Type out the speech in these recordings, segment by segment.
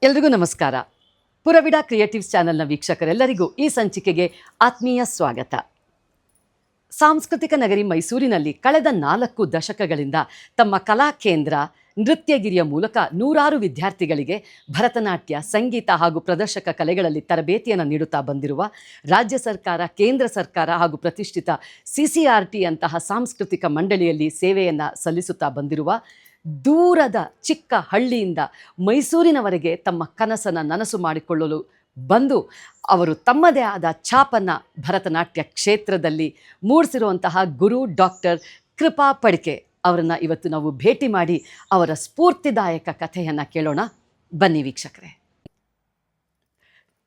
ಎಲ್ರಿಗೂ ನಮಸ್ಕಾರ. ಪುರವಿಡಾ ಕ್ರಿಯೇಟಿವ್ಸ್ ಚಾನೆಲ್ನ ವೀಕ್ಷಕರೆಲ್ಲರಿಗೂ ಈ ಸಂಚಿಕೆಗೆ ಆತ್ಮೀಯ ಸ್ವಾಗತ. ಸಾಂಸ್ಕೃತಿಕ ನಗರಿ ಮೈಸೂರಿನಲ್ಲಿ ಕಳೆದ 4 ದಶಕಗಳಿಂದ ತಮ್ಮ ಕಲಾ ಕೇಂದ್ರ ನೃತ್ಯಗಿರಿಯ ಮೂಲಕ ನೂರಾರು ವಿದ್ಯಾರ್ಥಿಗಳಿಗೆ ಭರತನಾಟ್ಯ, ಸಂಗೀತ ಹಾಗೂ ಪ್ರದರ್ಶಕ ಕಲೆಗಳಲ್ಲಿ ತರಬೇತಿಯನ್ನು ನೀಡುತ್ತಾ ಬಂದಿರುವ ರಾಜ್ಯ ಸರ್ಕಾರ, ಕೇಂದ್ರ ಸರ್ಕಾರ ಹಾಗೂ ಪ್ರತಿಷ್ಠಿತ CCRT ಅಂತಹ ಸಾಂಸ್ಕೃತಿಕ ಮಂಡಳಿಯಲ್ಲಿ ಸೇವೆಯನ್ನು ಸಲ್ಲಿಸುತ್ತಾ ಬಂದಿರುವ ದೂರದ ಚಿಕ್ಕ ಹಳ್ಳಿಯಿಂದ ಮೈಸೂರಿನವರೆಗೆ ತಮ್ಮ ಕನಸನ್ನು ನನಸು ಮಾಡಿಕೊಳ್ಳಲು ಬಂದು ಅವರು ತಮ್ಮದೇ ಆದ ಛಾಪನ್ನು ಭರತನಾಟ್ಯ ಕ್ಷೇತ್ರದಲ್ಲಿ ಮೂಡಿಸಿರುವಂತಹ ಗುರು ಡಾಕ್ಟರ್ ಕೃಪಾ ಪಡ್ಕೆ ಅವರನ್ನು ಇವತ್ತು ನಾವು ಭೇಟಿ ಮಾಡಿ ಅವರ ಸ್ಫೂರ್ತಿದಾಯಕ ಕಥೆಯನ್ನು ಕೇಳೋಣ. ಬನ್ನಿ ವೀಕ್ಷಕರೇ.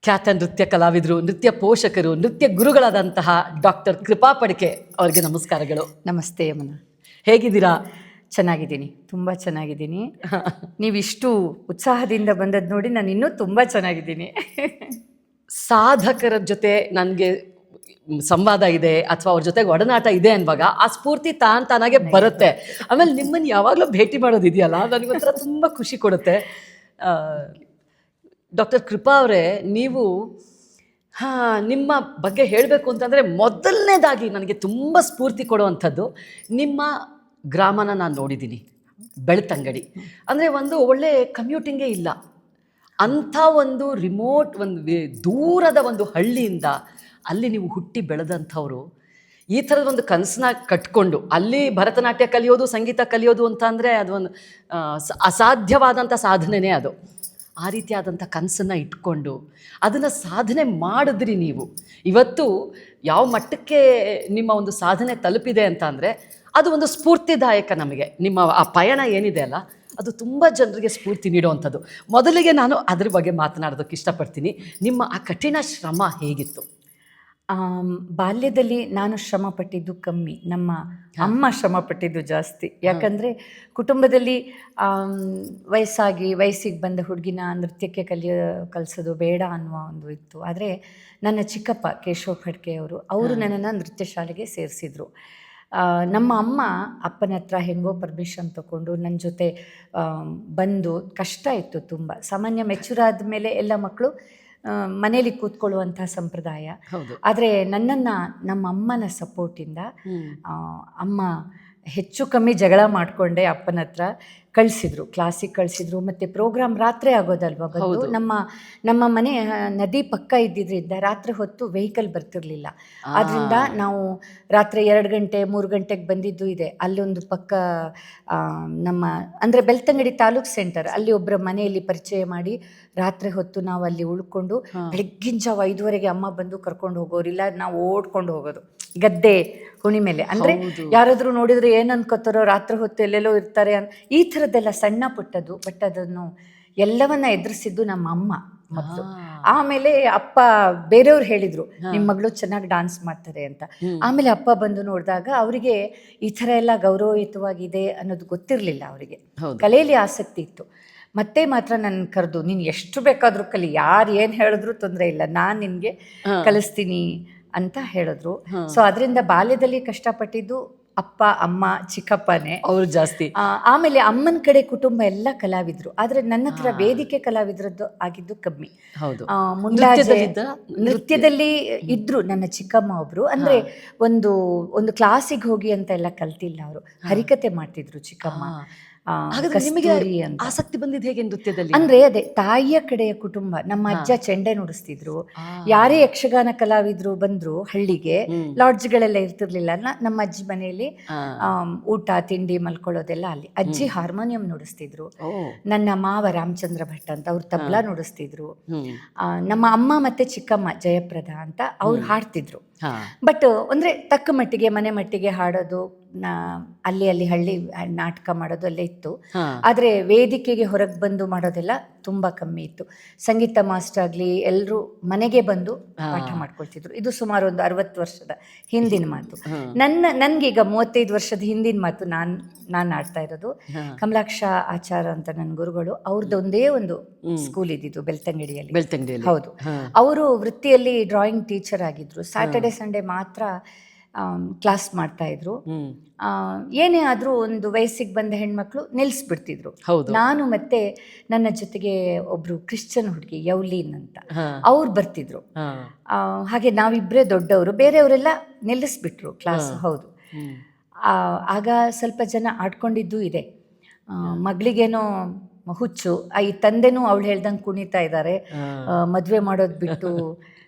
ಖ್ಯಾತ ನೃತ್ಯ ಕಲಾವಿದರು, ನೃತ್ಯ ಪೋಷಕರು, ನೃತ್ಯ ಗುರುಗಳಾದಂತಹ ಡಾಕ್ಟರ್ ಕೃಪಾ ಪಡ್ಕೆ ಅವರಿಗೆ ನಮಸ್ಕಾರಗಳು. ನಮಸ್ತೆ ಯಮುನ. ಹೇಗಿದ್ದೀರಾ? ಚೆನ್ನಾಗಿದ್ದೀನಿ, ತುಂಬ ಚೆನ್ನಾಗಿದ್ದೀನಿ. ನೀವಿಷ್ಟು ಉತ್ಸಾಹದಿಂದ ಬಂದದ್ದು ನೋಡಿ ನಾನು ಇನ್ನೂ ತುಂಬ ಚೆನ್ನಾಗಿದ್ದೀನಿ. ಸಾಧಕರ ಜೊತೆ ನನಗೆ ಸಂವಾದ ಇದೆ ಅಥವಾ ಅವ್ರ ಜೊತೆಗೆ ಒಡನಾಟ ಇದೆ ಅನ್ನುವಾಗ ಆ ಸ್ಫೂರ್ತಿ ತಾನಾಗೆ ಬರುತ್ತೆ. ಆಮೇಲೆ ನಿಮ್ಮನ್ನು ಯಾವಾಗಲೂ ಭೇಟಿ ಮಾಡೋದಿದೆಯಲ್ಲ, ನನಗೊಂಥರ ತುಂಬ ಖುಷಿ ಕೊಡುತ್ತೆ. ಡಾಕ್ಟರ್ ಕೃಪಾ ಅವರೇ, ನೀವು ನಿಮ್ಮ ಬಗ್ಗೆ ಹೇಳಬೇಕು ಅಂತಂದರೆ ಮೊದಲನೇದಾಗಿ ನನಗೆ ತುಂಬ ಸ್ಫೂರ್ತಿ ಕೊಡುವಂಥದ್ದು ನಿಮ್ಮ ಗ್ರಾಮನ ನಾನು ನೋಡಿದ್ದೀನಿ. ಬೆಳ್ತಂಗಡಿ ಅಂದರೆ ಒಂದು ಒಳ್ಳೆ ಕಮ್ಯೂಟಿಂಗೇ ಇಲ್ಲ ಅಂಥ ಒಂದು ರಿಮೋಟ್, ಒಂದು ದೂರದ ಒಂದು ಹಳ್ಳಿಯಿಂದ ಅಲ್ಲಿ ನೀವು ಹುಟ್ಟಿ ಬೆಳೆದಂಥವ್ರು ಈ ಥರದ ಒಂದು ಕನಸನ್ನ ಕಟ್ಕೊಂಡು ಅಲ್ಲಿ ಭರತನಾಟ್ಯ ಕಲಿಯೋದು, ಸಂಗೀತ ಕಲಿಯೋದು ಅಂತ ಅಂದರೆ ಅದೊಂದು ಅಸಾಧ್ಯವಾದಂಥ ಸಾಧನೆನೇ ಅದು. ಆ ರೀತಿಯಾದಂಥ ಕನಸನ್ನು ಇಟ್ಕೊಂಡು ಅದನ್ನು ಸಾಧನೆ ಮಾಡಿದ್ರಿ ನೀವು. ಇವತ್ತು ಯಾವ ಮಟ್ಟಕ್ಕೆ ನಿಮ್ಮ ಒಂದು ಸಾಧನೆ ತಲುಪಿದೆ ಅಂತ ಅಂದರೆ ಅದು ಒಂದು ಸ್ಫೂರ್ತಿದಾಯಕ. ನಮಗೆ ನಿಮ್ಮ ಆ ಪಯಣ ಏನಿದೆ ಅಲ್ಲ, ಅದು ತುಂಬ ಜನರಿಗೆ ಸ್ಫೂರ್ತಿ ನೀಡುವಂಥದ್ದು. ಮೊದಲಿಗೆ ನಾನು ಅದ್ರ ಬಗ್ಗೆ ಮಾತನಾಡೋದಕ್ಕೆ ಇಷ್ಟಪಡ್ತೀನಿ. ನಿಮ್ಮ ಆ ಕಠಿಣ ಶ್ರಮ ಹೇಗಿತ್ತು? ಬಾಲ್ಯದಲ್ಲಿ ನಾನು ಶ್ರಮ ಪಟ್ಟಿದ್ದು ಕಮ್ಮಿ, ನಮ್ಮ ಅಮ್ಮ ಶ್ರಮ ಪಟ್ಟಿದ್ದು ಜಾಸ್ತಿ. ಯಾಕಂದರೆ ಕುಟುಂಬದಲ್ಲಿ ವಯಸ್ಸಿಗೆ ಬಂದ ಹುಡುಗಿನ ನೃತ್ಯಕ್ಕೆ ಕಲಿಸೋದು ಬೇಡ ಅನ್ನುವ ಒಂದು ಇತ್ತು. ಆದರೆ ನನ್ನ ಚಿಕ್ಕಪ್ಪ ಕೇಶವ ಫಡ್ಕೆ ಅವರು ನನ್ನನ್ನು ನೃತ್ಯ ಶಾಲೆಗೆ ಸೇರಿಸಿದ್ರು. ನಮ್ಮ ಅಮ್ಮ ಅಪ್ಪನ ಹತ್ರ ಹೆಂಗೋ ಪರ್ಮಿಷನ್ ತಗೊಂಡು ನನ್ನ ಜೊತೆ ಬಂದು, ಕಷ್ಟ ಇತ್ತು ತುಂಬ. ಸಾಮಾನ್ಯ ಮೆಚೂರಾದ ಮೇಲೆ ಎಲ್ಲ ಮಕ್ಕಳು ಮನೇಲಿ ಕೂತ್ಕೊಳ್ಳುವಂಥ ಸಂಪ್ರದಾಯ. ಆದರೆ ನನ್ನನ್ನು ನಮ್ಮ ಅಮ್ಮನ ಸಪೋರ್ಟಿಂದ ಅಮ್ಮ ಹೆಚ್ಚು ಕಮ್ಮಿ ಜಗಳ ಮಾಡಿಕೊಂಡೆ ಅಪ್ಪನ ಹತ್ರ ಕಳಿಸಿದ್ರು, ಕ್ಲಾಸಿಗೆ ಕಳಿಸಿದ್ರು. ಮತ್ತು ಪ್ರೋಗ್ರಾಮ್ ರಾತ್ರಿ ಆಗೋದಲ್ವ ಬಂದು, ನಮ್ಮ ಮನೆ ನದಿ ಪಕ್ಕ ಇದ್ದಿದ್ದರಿಂದ ರಾತ್ರಿ ಹೊತ್ತು ವೆಹಿಕಲ್ ಬರ್ತಿರ್ಲಿಲ್ಲ. ಆದ್ದರಿಂದ ನಾವು ರಾತ್ರಿ 2 ಗಂಟೆ 3 ಗಂಟೆಗೆ ಬಂದಿದ್ದು ಇದೆ. ಅಲ್ಲೊಂದು ಪಕ್ಕ ನಮ್ಮ ಅಂದರೆ ಬೆಳ್ತಂಗಡಿ ತಾಲೂಕು ಸೆಂಟರ್, ಅಲ್ಲಿ ಒಬ್ಬರ ಮನೆಯಲ್ಲಿ ಪರಿಚಯ ಮಾಡಿ ರಾತ್ರಿ ಹೊತ್ತು ನಾವು ಅಲ್ಲಿ ಉಳ್ಕೊಂಡು ಬೆಳಗ್ಗಿನ ಜಾವ 5:30ಗೆ ಅಮ್ಮ ಬಂದು ಕರ್ಕೊಂಡು ಹೋಗೋರಿಲ್ಲ, ನಾವು ಓಡ್ಕೊಂಡು ಹೋಗೋದು ಗದ್ದೆ ಹುಣಿ ಮೇಲೆ. ಅಂದರೆ ಯಾರಾದರೂ ನೋಡಿದರೆ ಏನು ಅನ್ಕೋತಾರೋ, ರಾತ್ರಿ ಹೊತ್ತು ಎಲ್ಲೆಲ್ಲೋ ಇರ್ತಾರೆ ಈ ಥರದ್ದೆಲ್ಲ ಸಣ್ಣ ಪುಟ್ಟದ್ದು. ಬಟ್ ಅದನ್ನು ಎಲ್ಲವನ್ನ ಎದುರಿಸಿದ್ದು ನಮ್ಮ ಅಮ್ಮ ಮೊದಲು. ಆಮೇಲೆ ಅಪ್ಪ ಬೇರೆಯವ್ರು ಹೇಳಿದರು ನಿಮ್ಮ ಮಗಳು ಚೆನ್ನಾಗಿ ಡಾನ್ಸ್ ಮಾಡ್ತಾರೆ ಅಂತ. ಆಮೇಲೆ ಅಪ್ಪ ಬಂದು ನೋಡಿದಾಗ ಅವರಿಗೆ ಈ ಥರ ಎಲ್ಲ ಗೌರವಯುತವಾಗಿದೆ ಅನ್ನೋದು ಗೊತ್ತಿರಲಿಲ್ಲ. ಅವರಿಗೆ ಕಲೆಯಲ್ಲಿ ಆಸಕ್ತಿ ಇತ್ತು. ಮತ್ತೆ ಮಾತ್ರ ನನ್ನ ಕರೆದು, ನೀನು ಎಷ್ಟು ಬೇಕಾದರೂ ಕಲಿ, ಯಾರು ಏನು ಹೇಳಿದ್ರು ತೊಂದರೆ ಇಲ್ಲ, ನಾನು ನಿನಗೆ ಕಲಿಸ್ತೀನಿ ಅಂತ ಹೇಳಿದ್ರು. ಸೊ ಅದರಿಂದ ಬಾಲ್ಯದಲ್ಲಿ ಕಷ್ಟಪಟ್ಟಿದ್ದು ಅಪ್ಪ, ಅಮ್ಮ, ಚಿಕ್ಕಪ್ಪನೇ ಅವರು ಜಾಸ್ತಿ. ಆಮೇಲೆ ಅಮ್ಮನ ಕಡೆ ಕುಟುಂಬ ಎಲ್ಲ ಕಲಾವಿದರು. ಆದರೆ ನನ್ನ ಹತ್ರ ವೇದಿಕೆ ಕಲಾವಿದರದ್ದು ಆಗಿದ್ದು ಕಮ್ಮಿ. ಮುಂದಾಜೆ ನೃತ್ಯದಲ್ಲಿ ಇದ್ರು ನನ್ನ ಚಿಕ್ಕಮ್ಮ ಒಬ್ರು. ಅಂದರೆ ಒಂದು ಕ್ಲಾಸಿಗೆ ಹೋಗಿ ಅಂತ ಎಲ್ಲ ಕಲ್ತಿಲ್ಲ ಅವರು, ಹರಿಕತೆ ಮಾಡ್ತಿದ್ರು ಚಿಕ್ಕಮ್ಮ. ಆಸಕ್ತಿ ಬಂದಿದ್ದು ಹೇಗೆ ನೃತ್ಯದಲ್ಲಿ? ಅಂದ್ರೆ ಅದೇ ತಾಯಿಯ ಕಡೆಯ ಕುಟುಂಬ. ನಮ್ಮ ಅಜ್ಜ ಚೆಂಡೆ ನುಡಿಸ್ತಿದ್ರು. ಯಾರೇ ಯಕ್ಷಗಾನ ಕಲಾವಿದ್ರು ಬಂದ್ರು ಹಳ್ಳಿಗೆ, ಲಾಡ್ಜ್ಗಳೆಲ್ಲ ಇರ್ತಿರ್ಲಿಲ್ಲ. ನಮ್ಮ ಅಜ್ಜಿ ಮನೆಯಲ್ಲಿ ಊಟ ತಿಂಡಿ ಮಲ್ಕೊಳ್ಳೋದೆಲ್ಲ ಅಲ್ಲಿ. ಅಜ್ಜಿ ಹಾರ್ಮೋನಿಯಂ ನುಡಿಸ್ತಿದ್ರು. ನನ್ನ ಮಾವ ರಾಮಚಂದ್ರ ಭಟ್ ಅಂತ ಅವ್ರು ತಬ್ಲಾ ನುಡಿಸ್ತಿದ್ರು. ನಮ್ಮ ಅಮ್ಮ ಮತ್ತೆ ಚಿಕ್ಕಮ್ಮ ಜಯಪ್ರದ ಅಂತ ಅವ್ರು ಹಾಡ್ತಿದ್ರು. ಬಟ್ ಅಂದ್ರೆ ತಕ್ಕ ಮಟ್ಟಿಗೆ ಮನೆ ಮಟ್ಟಿಗೆ ಹಾಡೋದು, ಅಲ್ಲಿ ಹಳ್ಳಿ ನಾಟಕ ಮಾಡೋದು ಎಲ್ಲ ಇತ್ತು. ಆದರೆ ವೇದಿಕೆಗೆ ಹೊರಗೆ ಬಂದು ಮಾಡೋದೆಲ್ಲ ತುಂಬ ಕಮ್ಮಿ ಇತ್ತು. ಸಂಗೀತ ಮಾಸ್ಟರ್ ಆಗಲಿ ಎಲ್ಲರೂ ಮನೆಗೆ ಬಂದು ಪಾಠ ಮಾಡ್ಕೊಳ್ತಿದ್ರು. ಇದು ಸುಮಾರು ಒಂದು 60 ವರ್ಷದ ಹಿಂದಿನ ಮಾತು. ನನ್ಗೀಗ 35 ವರ್ಷದ ಹಿಂದಿನ ಮಾತು ನಾನು ಆಡ್ತಾ ಇರೋದು. ಕಮಲಾಕ್ಷ ಆಚಾರ ಅಂತ ನನ್ನ ಗುರುಗಳು, ಅವ್ರದ್ದು ಒಂದೇ ಒಂದು ಸ್ಕೂಲ್ ಇದ್ದಿದ್ದು ಬೆಳ್ತಂಗಡಿಯಲ್ಲಿ. ಹೌದು, ಅವರು ವೃತ್ತಿಯಲ್ಲಿ ಡ್ರಾಯಿಂಗ್ ಟೀಚರ್ ಆಗಿದ್ರು. ಸ್ಯಾಟರ್ಡೆ ಸಂಡೇ ಮಾತ್ರ ಕ್ಲಾಸ್ ಮಾಡ್ತಾಯಿದ್ರು. ಏನೇ ಆದರೂ ಒಂದು ವಯಸ್ಸಿಗೆ ಬಂದ ಹೆಣ್ಮಕ್ಳು ನಿಲ್ಲಿಸ್ಬಿಡ್ತಿದ್ರು. ನಾನು ಮತ್ತು ನನ್ನ ಜೊತೆಗೆ ಒಬ್ಬರು ಕ್ರಿಶ್ಚಿಯನ್ ಹುಡುಗಿ ಯೌಲೀನ್ ಅಂತ ಅವ್ರು ಬರ್ತಿದ್ರು. ಹಾಗೆ ನಾವಿಬ್ಬರೇ ದೊಡ್ಡವರು, ಬೇರೆಯವರೆಲ್ಲ ನಿಲ್ಲಿಸ್ಬಿಟ್ರು ಕ್ಲಾಸ್. ಹೌದು. ಆಗ ಸ್ವಲ್ಪ ಜನ ಆಡ್ಕೊಂಡಿದ್ದೂ ಇದೆ. ಮಗಳಿಗೇನೋ ಹುಚ್ಚು, ಈ ತಂದೆನೂ ಅವಳು ಹೇಳ್ದಂಗೆ ಕುಣಿತಾ ಇದ್ದಾರೆ, ಮದುವೆ ಮಾಡೋದು ಬಿಟ್ಟು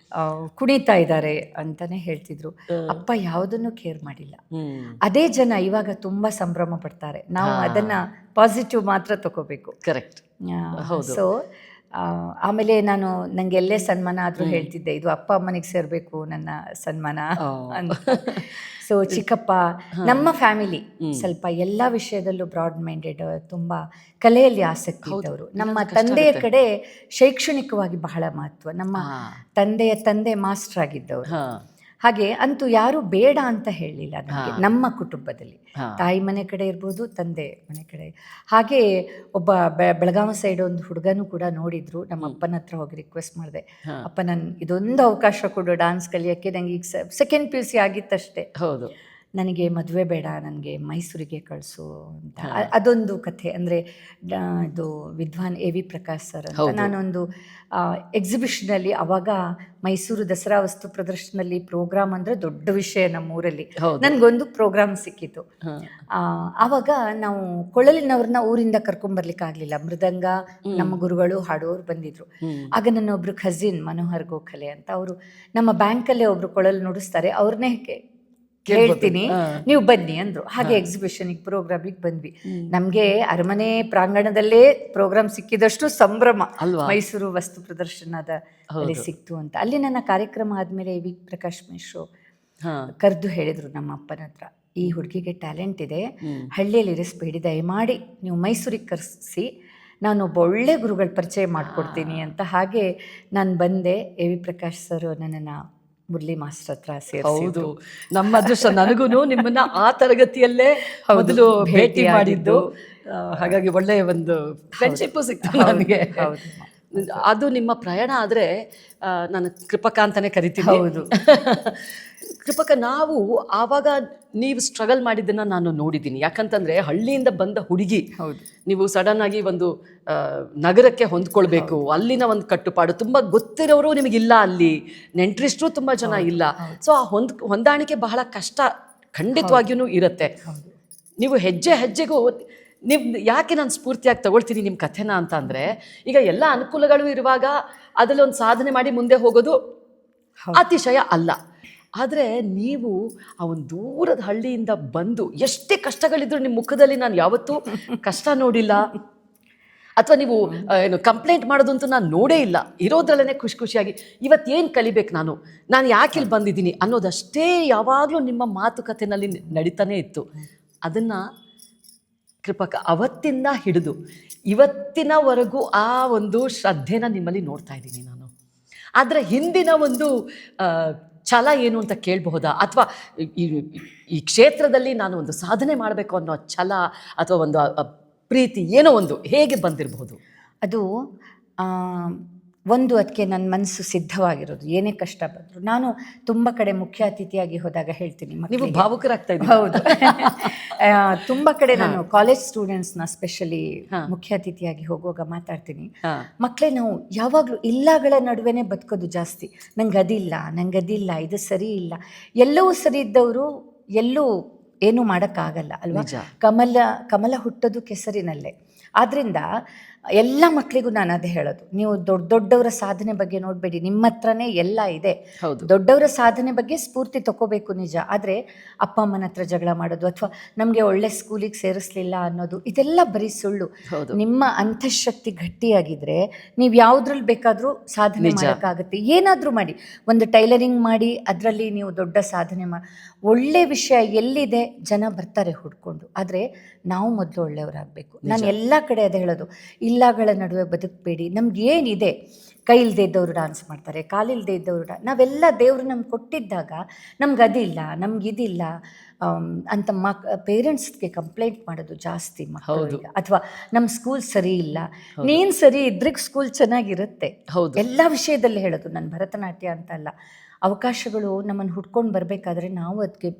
ಕುಣಿತಾ ಇದ್ದಾರೆ ಅಂತಾನೆ ಹೇಳ್ತಿದ್ರು. ಅಪ್ಪ ಯಾವುದನ್ನು ಕೇರ್ ಮಾಡಿಲ್ಲ. ಅದೇ ಜನ ಇವಾಗ ತುಂಬ ಸಂಭ್ರಮ ಪಡ್ತಾರೆ. ನಾವು ಅದನ್ನ ಪಾಸಿಟಿವ್ ಮಾತ್ರ ತಗೋಬೇಕು. ಕರೆಕ್ಟ್. ಸೊ ಆಮೇಲೆ ನಾನು ನನಗೆ ಎಲ್ಲೇ ಸನ್ಮಾನ ಆದರೂ ಹೇಳ್ತಿದ್ದೆ, ಇದು ಅಪ್ಪ ಅಮ್ಮನಿಗೆ ಸೇರಬೇಕು ನನ್ನ ಸನ್ಮಾನ ಅಂತ. ಸೊ ಚಿಕ್ಕಪ್ಪ, ನಮ್ಮ ಫ್ಯಾಮಿಲಿ ಸ್ವಲ್ಪ ಎಲ್ಲ ವಿಷಯದಲ್ಲೂ ಬ್ರಾಡ್ ಮೈಂಡೆಡ್, ತುಂಬ ಕಲೆಯಲ್ಲಿ ಆಸಕ್ತಿ ಇದ್ದವರು. ನಮ್ಮ ತಂದೆಯ ಕಡೆ ಶೈಕ್ಷಣಿಕವಾಗಿ ಬಹಳ ಮಹತ್ವ. ನಮ್ಮ ತಂದೆಯ ತಂದೆ ಮಾಸ್ಟರ್ ಆಗಿದ್ದವರು. ಹಾಗೆ ಅಂತೂ ಯಾರು ಬೇಡ ಅಂತ ಹೇಳಲಿಲ್ಲ ನನಗೆ ನಮ್ಮ ಕುಟುಂಬದಲ್ಲಿ. ತಾಯಿ ಮನೆ ಕಡೆ ಇರ್ಬೋದು, ತಂದೆ ಮನೆ ಕಡೆ. ಹಾಗೆ ಒಬ್ಬ ಬೆಳಗಾವಿ ಸೈಡ್ ಒಂದು ಹುಡುಗನೂ ಕೂಡ ನೋಡಿದ್ರು. ನಮ್ಮ ಅಪ್ಪನ ಹತ್ರ ಹೋಗಿ ರಿಕ್ವೆಸ್ಟ್ ಮಾಡಿದೆ, ಅಪ್ಪ ನಾನು ಇದೊಂದು ಅವಕಾಶ ಕೊಡು ಡಾನ್ಸ್ ಕಲಿಯೋಕ್ಕೆ, ನನಗೆ ಈಗ ಸೆಕೆಂಡ್ PUC ಆಗಿತ್ತಷ್ಟೇ. ಹೌದು. ನನಗೆ ಮದುವೆ ಬೇಡ, ನನಗೆ ಮೈಸೂರಿಗೆ ಕಳಿಸು ಅಂತ. ಅದೊಂದು ಕಥೆ. ಅಂದರೆ ಇದು ವಿದ್ವಾನ್ AV ಪ್ರಕಾಶ್ ಸರ್ ಅಂತ. ನಾನೊಂದು ಎಕ್ಸಿಬಿಷನಲ್ಲಿ ಆವಾಗ ಮೈಸೂರು ದಸರಾ ವಸ್ತು ಪ್ರದರ್ಶನದಲ್ಲಿ ಪ್ರೋಗ್ರಾಮ್ ಅಂದರೆ ದೊಡ್ಡ ವಿಷಯ ನಮ್ಮೂರಲ್ಲಿ. ನನಗೊಂದು ಪ್ರೋಗ್ರಾಮ್ ಸಿಕ್ಕಿತ್ತು. ಆವಾಗ ನಾವು ಕೊಳಲಿನವ್ರನ್ನ ಊರಿಂದ ಕರ್ಕೊಂಬರ್ಲಿಕ್ಕಾಗಲಿಲ್ಲ. ಮೃದಂಗ ನಮ್ಮ ಗುರುಗಳು ಹಾಡೋರು ಬಂದಿದ್ರು. ಆಗ ನನ್ನ ಒಬ್ರು ಖಜಿನ್ ಮನೋಹರ್ ಗೋಖಲೆ ಅಂತ, ಅವರು ನಮ್ಮ ಬ್ಯಾಂಕಲ್ಲೇ ಒಬ್ರು ಕೊಳಲು ನುಡಿಸ್ತಾರೆ, ಅವ್ರನ್ನೇ ಹೇಳ್ತೀನಿ ನೀವು ಬನ್ನಿ ಅಂದ್ರು. ಹಾಗೆ ಎಕ್ಸಿಬಿಷನ್ಗೆ ಪ್ರೋಗ್ರಾಮಿಗೆ ಬಂದ್ವಿ. ನಮಗೆ ಅರಮನೆ ಪ್ರಾಂಗಣದಲ್ಲೇ ಪ್ರೋಗ್ರಾಮ್ ಸಿಕ್ಕಿದಷ್ಟು ಸಂಭ್ರಮ. ಮೈಸೂರು ವಸ್ತು ಪ್ರದರ್ಶನದ ಅಲ್ಲಿ ಸಿಕ್ತು ಅಂತ. ಅಲ್ಲಿ ನನ್ನ ಕಾರ್ಯಕ್ರಮ ಆದಮೇಲೆ AV ಪ್ರಕಾಶ್ ಮಿಶ್ರು ಕರೆದು ಹೇಳಿದರು ನಮ್ಮ ಅಪ್ಪನ ಹತ್ರ, ಈ ಹುಡುಗಿಗೆ ಟ್ಯಾಲೆಂಟ್ ಇದೆ, ಹಳ್ಳಿಯಲ್ಲಿ ಇರಿಸ್ಬೇಡಿ, ದಯಮಾಡಿ ನೀವು ಮೈಸೂರಿಗೆ ಕರೆಸಿ, ನಾನೊಬ್ಬ ಒಳ್ಳೆ ಗುರುಗಳ ಪರಿಚಯ ಮಾಡಿಕೊಡ್ತೀನಿ ಅಂತ. ಹಾಗೆ ನಾನು ಬಂದೆ. AV ಪ್ರಕಾಶ್ ಸರ್ ನನ್ನನ್ನು ಮುರಳಿ ಮಾಸ್ಟರ್ ಹತ್ರ ಸೇರಿಸಿದ್ರು. ನಮ್ಮ ಅದೃಷ್ಟ. ನನಗೂ ನಿಮ್ಮನ್ನ ಆ ತರಗತಿಯಲ್ಲೇ ಮೊದಲು ಭೇಟಿ ಮಾಡಿದ್ದು, ಹಾಗಾಗಿ ಒಳ್ಳೆಯ ಒಂದು ಫ್ರೆಂಡ್ಶಿಪ್ಪು ಸಿಕ್ತು ನನಗೆ. ಅದು ನಿಮ್ಮ ಪ್ರಯಾಣ. ಆದರೆ ನಾನು ಕೃಪಕ ಅಂತಾನೆ ಕರಿತೀನಿ. ಹೌದು. ಕೃಪಕ, ನಾವು ಆವಾಗ ನೀವು ಸ್ಟ್ರಗಲ್ ಮಾಡಿದ್ದನ್ನು ನಾನು ನೋಡಿದ್ದೀನಿ. ಯಾಕಂತಂದರೆ ಹಳ್ಳಿಯಿಂದ ಬಂದ ಹುಡುಗಿ, ನೀವು ಸಡನ್ ಆಗಿ ಒಂದು ನಗರಕ್ಕೆ ಹೊಂದ್ಕೊಳ್ಬೇಕು, ಅಲ್ಲಿನ ಒಂದು ಕಟ್ಟುಪಾಡು, ತುಂಬ ಗೊತ್ತಿರೋರು ನಿಮಗಿಲ್ಲ, ಅಲ್ಲಿ ನೆಂಟ್ರಿಸ್ಟ್ರು ತುಂಬ ಜನ ಇಲ್ಲ. ಸೊ ಆ ಹೊಂದಾಣಿಕೆ ಬಹಳ ಕಷ್ಟ ಖಂಡಿತವಾಗಿಯೂ ಇರುತ್ತೆ. ನೀವು ಹೆಜ್ಜೆ ಹೆಜ್ಜೆಗೂ ನೀವು ಯಾಕೆ ನಾನು ಸ್ಫೂರ್ತಿಯಾಗಿ ತಗೊಳ್ತೀನಿ ನಿಮ್ಮ ಕಥೆನ ಅಂತ ಅಂದರೆ, ಈಗ ಎಲ್ಲ ಅನುಕೂಲಗಳು ಇರುವಾಗ ಅದರಲ್ಲಿ ಒಂದು ಸಾಧನೆ ಮಾಡಿ ಮುಂದೆ ಹೋಗೋದು ಅತಿಶಯ ಅಲ್ಲ. ಆದರೆ ನೀವು ಆ ಒಂದು ದೂರದ ಹಳ್ಳಿಯಿಂದ ಬಂದು ಎಷ್ಟೇ ಕಷ್ಟಗಳಿದ್ರು ನಿಮ್ಮ ಮುಖದಲ್ಲಿ ನಾನು ಯಾವತ್ತೂ ಕಷ್ಟ ನೋಡಿಲ್ಲ, ಅಥವಾ ನೀವು ಏನು ಕಂಪ್ಲೇಂಟ್ ಮಾಡೋದಂತೂ ನಾನು ನೋಡೇ ಇಲ್ಲ. ಇರೋದ್ರಲ್ಲೇ ಖುಷಿಯಾಗಿ ಇವತ್ತೇನು ಕಲಿಬೇಕು, ನಾನು ಯಾಕೆ ಇಲ್ಲಿ ಬಂದಿದ್ದೀನಿ ಅನ್ನೋದಷ್ಟೇ ಯಾವಾಗಲೂ ನಿಮ್ಮ ಮಾತುಕತೆಯಲ್ಲಿ ನಡೀತಾನೆ ಇತ್ತು. ಅದನ್ನು ಕೃಪಕ ಅವತ್ತಿಂದ ಹಿಡಿದು ಇವತ್ತಿನವರೆಗೂ ಆ ಒಂದು ಶ್ರದ್ಧೆನ ನಿಮ್ಮಲ್ಲಿ ನೋಡ್ತಾ ಇದ್ದೀನಿ ನಾನು. ಆದರೆ ಹಿಂದಿನ ಒಂದು ಛಲ ಏನು ಅಂತ ಕೇಳಬಹುದಾ? ಅಥವಾ ಈ ಕ್ಷೇತ್ರದಲ್ಲಿ ನಾನು ಒಂದು ಸಾಧನೆ ಮಾಡಬೇಕು ಅನ್ನೋ ಛಲ ಅಥವಾ ಒಂದು ಪ್ರೀತಿ ಏನೋ ಒಂದು ಹೇಗೆ ಬಂದಿರಬಹುದು? ಅದು ಒಂದು ಅದಕ್ಕೆ ನನ್ನ ಮನಸ್ಸು ಸಿದ್ಧವಾಗಿರೋದು. ಏನೇ ಕಷ್ಟ ಬಂದರು ನಾನು ತುಂಬ ಕಡೆ ಮುಖ್ಯ ಅತಿಥಿಯಾಗಿ ಹೋದಾಗ ಹೇಳ್ತೀನಿ. ನೀವು ಭಾವುಕರಾಗ್ತಾ ಇದ್ದೀರಿ. ಹೌದು. ತುಂಬ ಕಡೆ ನಾನು ಕಾಲೇಜ್ ಸ್ಟೂಡೆಂಟ್ಸ್ನ ಸ್ಪೆಷಲಿ ಮುಖ್ಯ ಅತಿಥಿಯಾಗಿ ಹೋಗುವಾಗ ಮಾತಾಡ್ತೀನಿ. ಮಕ್ಕಳೇ, ನಾವು ಯಾವಾಗಲೂ ಇಲ್ಲಗಳ ನಡುವೆನೇ ಬದುಕೋದು ಜಾಸ್ತಿ. ನಂಗೆ ಅದಿಲ್ಲ, ಇದು ಸರಿ ಇಲ್ಲ. ಎಲ್ಲವೂ ಸರಿ ಇದ್ದವರು ಎಲ್ಲೂ ಏನೂ ಮಾಡೋಕ್ಕಾಗಲ್ಲ ಅಲ್ವಾ? ಕಮಲ ಹುಟ್ಟೋದು ಕೆಸರಿನಲ್ಲೇ. ಆದ್ದರಿಂದ ಎಲ್ಲ ಮಕ್ಕಳಿಗೂ ನಾನು ಅದೇ ಹೇಳೋದು, ನೀವು ದೊಡ್ಡವರ ಸಾಧನೆ ಬಗ್ಗೆ ನೋಡಬೇಡಿ, ನಿಮ್ಮ ಹತ್ರನೇ ಎಲ್ಲ ಇದೆ. ದೊಡ್ಡವರ ಸಾಧನೆ ಬಗ್ಗೆ ಸ್ಫೂರ್ತಿ ತಗೋಬೇಕು ನಿಜ. ಆದರೆ ಅಪ್ಪ ಅಮ್ಮನ ಹತ್ರ ಜಗಳ ಮಾಡೋದು ಅಥವಾ ನಮಗೆ ಒಳ್ಳೆ ಸ್ಕೂಲಿಗೆ ಸೇರಿಸಲಿಲ್ಲ ಅನ್ನೋದು, ಇದೆಲ್ಲ ಬರೀ ಸುಳ್ಳು. ನಿಮ್ಮ ಅಂತಃಶಕ್ತಿ ಗಟ್ಟಿಯಾಗಿದ್ದರೆ ನೀವು ಯಾವುದ್ರಲ್ಲಿ ಬೇಕಾದರೂ ಸಾಧನೆ ಮಾಡೋಕ್ಕಾಗುತ್ತೆ. ಏನಾದರೂ ಮಾಡಿ, ಒಂದು ಟೈಲರಿಂಗ್ ಮಾಡಿ ಅದರಲ್ಲಿ ನೀವು ದೊಡ್ಡ ಸಾಧನೆ ಒಳ್ಳೆ ವಿಷಯ ಎಲ್ಲಿದೆ ಜನ ಬರ್ತಾರೆ ಹುಡ್ಕೊಂಡು. ಆದರೆ ನಾವು ಮೊದಲು ಒಳ್ಳೆಯವರಾಗಬೇಕು. ನಾನು ಎಲ್ಲ ಕಡೆ ಅದೇ ಹೇಳೋದು, ಇಲ್ಲಗಳ ನಡುವೆ ಬದುಕಬೇಡಿ. ನಮ್ಗೆ ಏನಿದೆ, ಕೈ ಇಲ್ಲದೆ ಇದ್ದವರು ಡಾನ್ಸ್ ಮಾಡ್ತಾರೆ, ಕಾಲಿಲ್ಲದೆ ಇದ್ದವರು ನಾವೆಲ್ಲ ದೇವರು ನಮ್ಗೆ ಕೊಟ್ಟಿದ್ದಾಗ ನಮ್ಗೆ ಅದಿಲ್ಲ, ನಮಗಿದಿಲ್ಲ ಅಂತ ಪೇರೆಂಟ್ಸ್ಗೆ ಕಂಪ್ಲೇಂಟ್ ಮಾಡೋದು ಜಾಸ್ತಿ ಮಕ್ಕಳು. ಅಥವಾ ನಮ್ಮ ಸ್ಕೂಲ್ ಸರಿ ಇಲ್ಲ, ನೀನು ಸರಿ ಇದ್ರಿಗೆ ಸ್ಕೂಲ್ ಚೆನ್ನಾಗಿರುತ್ತೆ. ಎಲ್ಲ ವಿಷಯದಲ್ಲಿ ಹೇಳೋದು, ನನ್ನ ಭರತನಾಟ್ಯ ಅಂತ ಅಲ್ಲ, ಅವಕಾಶಗಳು ನಮ್ಮನ್ನು ಹುಡ್ಕೊಂಡು ಬರಬೇಕಾದ್ರೆ ನಾವು ಅದಕ್ಕೆ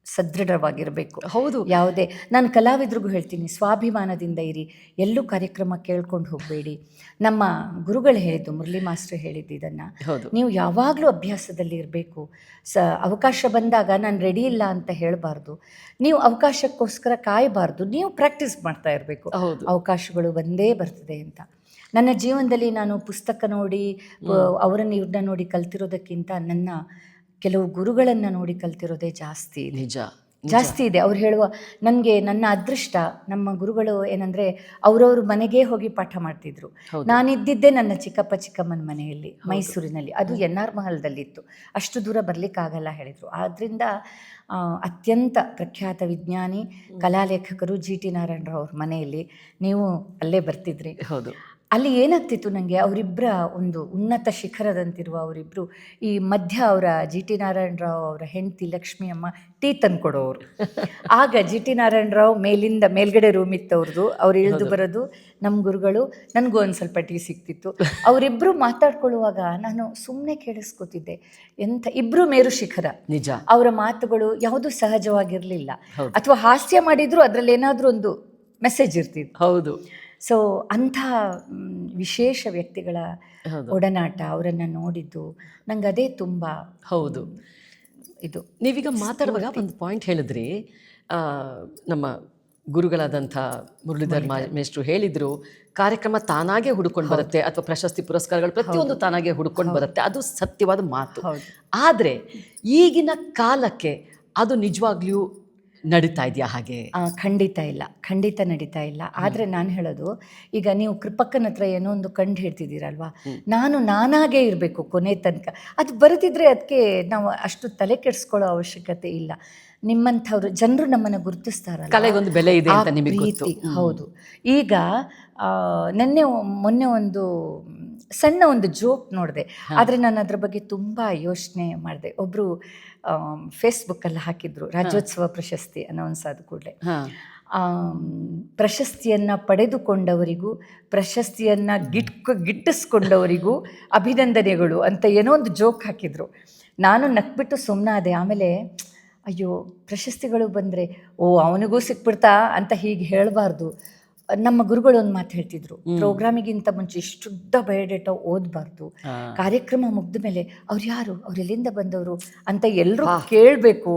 ಸದೃಢವಾಗಿರಬೇಕು. ಹೌದು. ಯಾವುದೇ ನಾನು ಕಲಾವಿದ್ರಿಗೂ ಹೇಳ್ತೀನಿ, ಸ್ವಾಭಿಮಾನದಿಂದ ಇರಿ, ಎಲ್ಲೂ ಕಾರ್ಯಕ್ರಮ ಕೇಳ್ಕೊಂಡು ಹೋಗಬೇಡಿ. ನಮ್ಮ ಗುರುಗಳು ಹೇಳಿದ್ದು, ಮುರಳಿ ಮಾಸ್ಟರ್ ಹೇಳಿದ್ದು ಇದನ್ನು, ಹೌದು. ನೀವು ಯಾವಾಗಲೂ ಅಭ್ಯಾಸದಲ್ಲಿ ಇರಬೇಕು. ಅವಕಾಶ ಬಂದಾಗ ನಾನು ರೆಡಿ ಇಲ್ಲ ಅಂತ ಹೇಳಬಾರ್ದು. ನೀವು ಅವಕಾಶಕ್ಕೋಸ್ಕರ ಕಾಯಬಾರ್ದು, ನೀವು ಪ್ರಾಕ್ಟೀಸ್ ಮಾಡ್ತಾ ಇರಬೇಕು. ಅವಕಾಶಗಳು ಬಂದೇ ಬರ್ತದೆ ಅಂತ. ನನ್ನ ಜೀವನದಲ್ಲಿ ನಾನು ಪುಸ್ತಕ ನೋಡಿ ಅವರನ್ನು ಇವ್ರನ್ನ ನೋಡಿ ಕಲ್ತಿರೋದಕ್ಕಿಂತ ನನ್ನ ಕೆಲವು ಗುರುಗಳನ್ನು ನೋಡಿ ಕಲ್ತಿರೋದೇ ಜಾಸ್ತಿ ಇದೆ. ಜಾಸ್ತಿ ಇದೆ. ಅವ್ರು ಹೇಳುವ, ನನಗೆ ನನ್ನ ಅದೃಷ್ಟ, ನಮ್ಮ ಗುರುಗಳು ಏನಂದರೆ ಅವರವ್ರ ಮನೆಗೇ ಹೋಗಿ ಪಾಠ ಮಾಡ್ತಿದ್ರು. ನಾನಿದ್ದಿದ್ದೇ ನನ್ನ ಚಿಕ್ಕಮ್ಮನ ಮನೆಯಲ್ಲಿ, ಮೈಸೂರಿನಲ್ಲಿ. ಅದು NR ಮಹಲ್ದಲ್ಲಿತ್ತು. ಅಷ್ಟು ದೂರ ಬರಲಿಕ್ಕಾಗಲ್ಲ ಹೇಳಿದರು. ಆದ್ದರಿಂದ ಅತ್ಯಂತ ಪ್ರಖ್ಯಾತ ವಿಜ್ಞಾನಿ, ಕಲಾಲೇಖಕರು GT ನಾರಾಯಣರಾವ್ ಅವ್ರ ಮನೆಯಲ್ಲಿ ನೀವು ಅಲ್ಲೇ ಬರ್ತಿದ್ರಿ. ಹೌದು. ಅಲ್ಲಿ ಏನಾಗ್ತಿತ್ತು ನನಗೆ, ಅವರಿಬ್ಬರ ಒಂದು ಉನ್ನತ ಶಿಖರದಂತಿರುವ ಅವರಿಬ್ಬರು, ಈ ಮಧ್ಯ ಅವರ GT ನಾರಾಯಣರಾವ್ ಅವರ ಹೆಂಡತಿ ಲಕ್ಷ್ಮಿ ಅಮ್ಮ ಟೀ ತಂದುಕೊಡೋರು. ಆಗ GT ನಾರಾಯಣರಾವ್ ಮೇಲ್ಗಡೆ ರೂಮ್ ಇತ್ತು ಅವ್ರದ್ದು, ಅವ್ರು ಇಳಿದು ಬರೋದು, ನಮ್ಮ ಗುರುಗಳು, ನನಗೂ ಒಂದು ಸ್ವಲ್ಪ ಟೀ ಸಿಗ್ತಿತ್ತು. ಅವರಿಬ್ಬರು ಮಾತಾಡ್ಕೊಳ್ಳುವಾಗ ನಾನು ಸುಮ್ಮನೆ ಕೇಳಿಸ್ಕೊತಿದ್ದೆ. ಇಬ್ಬರು ಮೇರು ಶಿಖರ. ನಿಜ. ಅವರ ಮಾತುಗಳು ಯಾವುದೂ ಸಹಜವಾಗಿರಲಿಲ್ಲ, ಅಥವಾ ಹಾಸ್ಯ ಮಾಡಿದ್ರು ಅದರಲ್ಲಿ ಏನಾದರೂ ಒಂದು ಮೆಸೇಜ್ ಇರ್ತಿತ್ತು. ಹೌದು. ಸೊ ಅಂಥ ವಿಶೇಷ ವ್ಯಕ್ತಿಗಳ ಒಡನಾಟ, ಅವರನ್ನು ನೋಡಿದ್ದು ನಂಗೆ ಅದೇ ತುಂಬ. ಹೌದು. ಇದು ನೀವೀಗ ಮಾತಾಡುವಾಗ ಒಂದು ಪಾಯಿಂಟ್ ಹೇಳಿದ್ರಿ, ನಮ್ಮ ಗುರುಗಳಾದಂಥ ಮುರಳೀಧರ್ ಮೇಷ್ಟ್ರು ಹೇಳಿದರು, ಕಾರ್ಯಕ್ರಮ ತಾನಾಗೆ ಹುಡುಕೊಂಡು ಬರುತ್ತೆ, ಅಥವಾ ಪ್ರಶಸ್ತಿ ಪುರಸ್ಕಾರಗಳು ಪ್ರತಿಯೊಂದು ತಾನಾಗೆ ಹುಡುಕೊಂಡು ಬರುತ್ತೆ. ಅದು ಸತ್ಯವಾದ ಮಾತು. ಆದರೆ ಈಗಿನ ಕಾಲಕ್ಕೆ ಅದು ನಿಜವಾಗ್ಲೂ ನಡೀತಾ ಇದೆಯಾ? ಹಾಗೆ ಖಂಡಿತ ನಡೀತಾ ಇಲ್ಲ. ಆದರೆ ನಾನು ಹೇಳೋದು, ಈಗ ನೀವು ಕೃಪಕ್ಕನ ಹತ್ರ ಏನೋ ಒಂದು ಕಂಡು ಹಿಡ್ತಿದ್ದೀರಲ್ವಾ, ನಾನಾಗೇ ಇರಬೇಕು ಕೊನೆ ತನಕ. ಅದು ಬರೆದಿದ್ರೆ ಅದಕ್ಕೆ ನಾವು ಅಷ್ಟು ತಲೆ ಕೆಡಿಸ್ಕೊಳ್ಳೋ ಅವಶ್ಯಕತೆ ಇಲ್ಲ. ನಿಮ್ಮಂಥವ್ರು ಜನರು ನಮ್ಮನ್ನು ಗುರುತಿಸ್ತಾರಲ್ಲ, ಕಲೆಗೊಂದು ಬೆಲೆ ಇದೆ ಅಂತ ನಿಮಗೆ ಗೊತ್ತು. ಹೌದು. ಈಗ ಮೊನ್ನೆ ಒಂದು ಸಣ್ಣ ಒಂದು ಜೋಕ್ ನೋಡಿದೆ, ಆದರೆ ನಾನು ಅದ್ರ ಬಗ್ಗೆ ತುಂಬ ಯೋಚನೆ ಮಾಡಿದೆ. ಒಬ್ಬರು ಫೇಸ್ಬುಕ್ಕಲ್ಲಿ ಹಾಕಿದ್ರು, ರಾಜ್ಯೋತ್ಸವ ಪ್ರಶಸ್ತಿ ಅನೌನ್ಸ್ ಆದ ಕೂಡಲೇ ಪ್ರಶಸ್ತಿಯನ್ನು ಪಡೆದುಕೊಂಡವರಿಗೂ ಪ್ರಶಸ್ತಿಯನ್ನು ಗಿಟ್ಟಿಸ್ಕೊಂಡವರಿಗೂ ಅಭಿನಂದನೆಗಳು ಅಂತ ಏನೋ ಒಂದು ಜೋಕ್ ಹಾಕಿದ್ರು. ನಾನು ನಕ್ಬಿಟ್ಟು ಸುಮ್ಮನಾದೆ. ಆಮೇಲೆ ಅಯ್ಯೋ, ಪ್ರಶಸ್ತಿಗಳು ಬಂದರೆ ಅವನಿಗೂ ಸಿಕ್ಬಿಡ್ತಾ ಅಂತ ಹೀಗೆ ಹೇಳಬಾರ್ದು. ನಮ್ಮ ಗುರುಗಳು ಒಂದು ಮಾತು ಹೇಳ್ತಿದ್ರು, ಪ್ರೋಗ್ರಾಮಿಗಿಂತ ಮುಂಚೆ ಇಷ್ಟುದ್ದ ಬಯೋಡೇಟಾ ಓದಬಾರ್ದು, ಕಾರ್ಯಕ್ರಮ ಮುಗ್ದ ಮೇಲೆ ಅವ್ರು ಯಾರು, ಅವ್ರು ಎಲ್ಲಿಂದ ಬಂದವರು ಅಂತ ಎಲ್ಲರೂ ಕೇಳಬೇಕು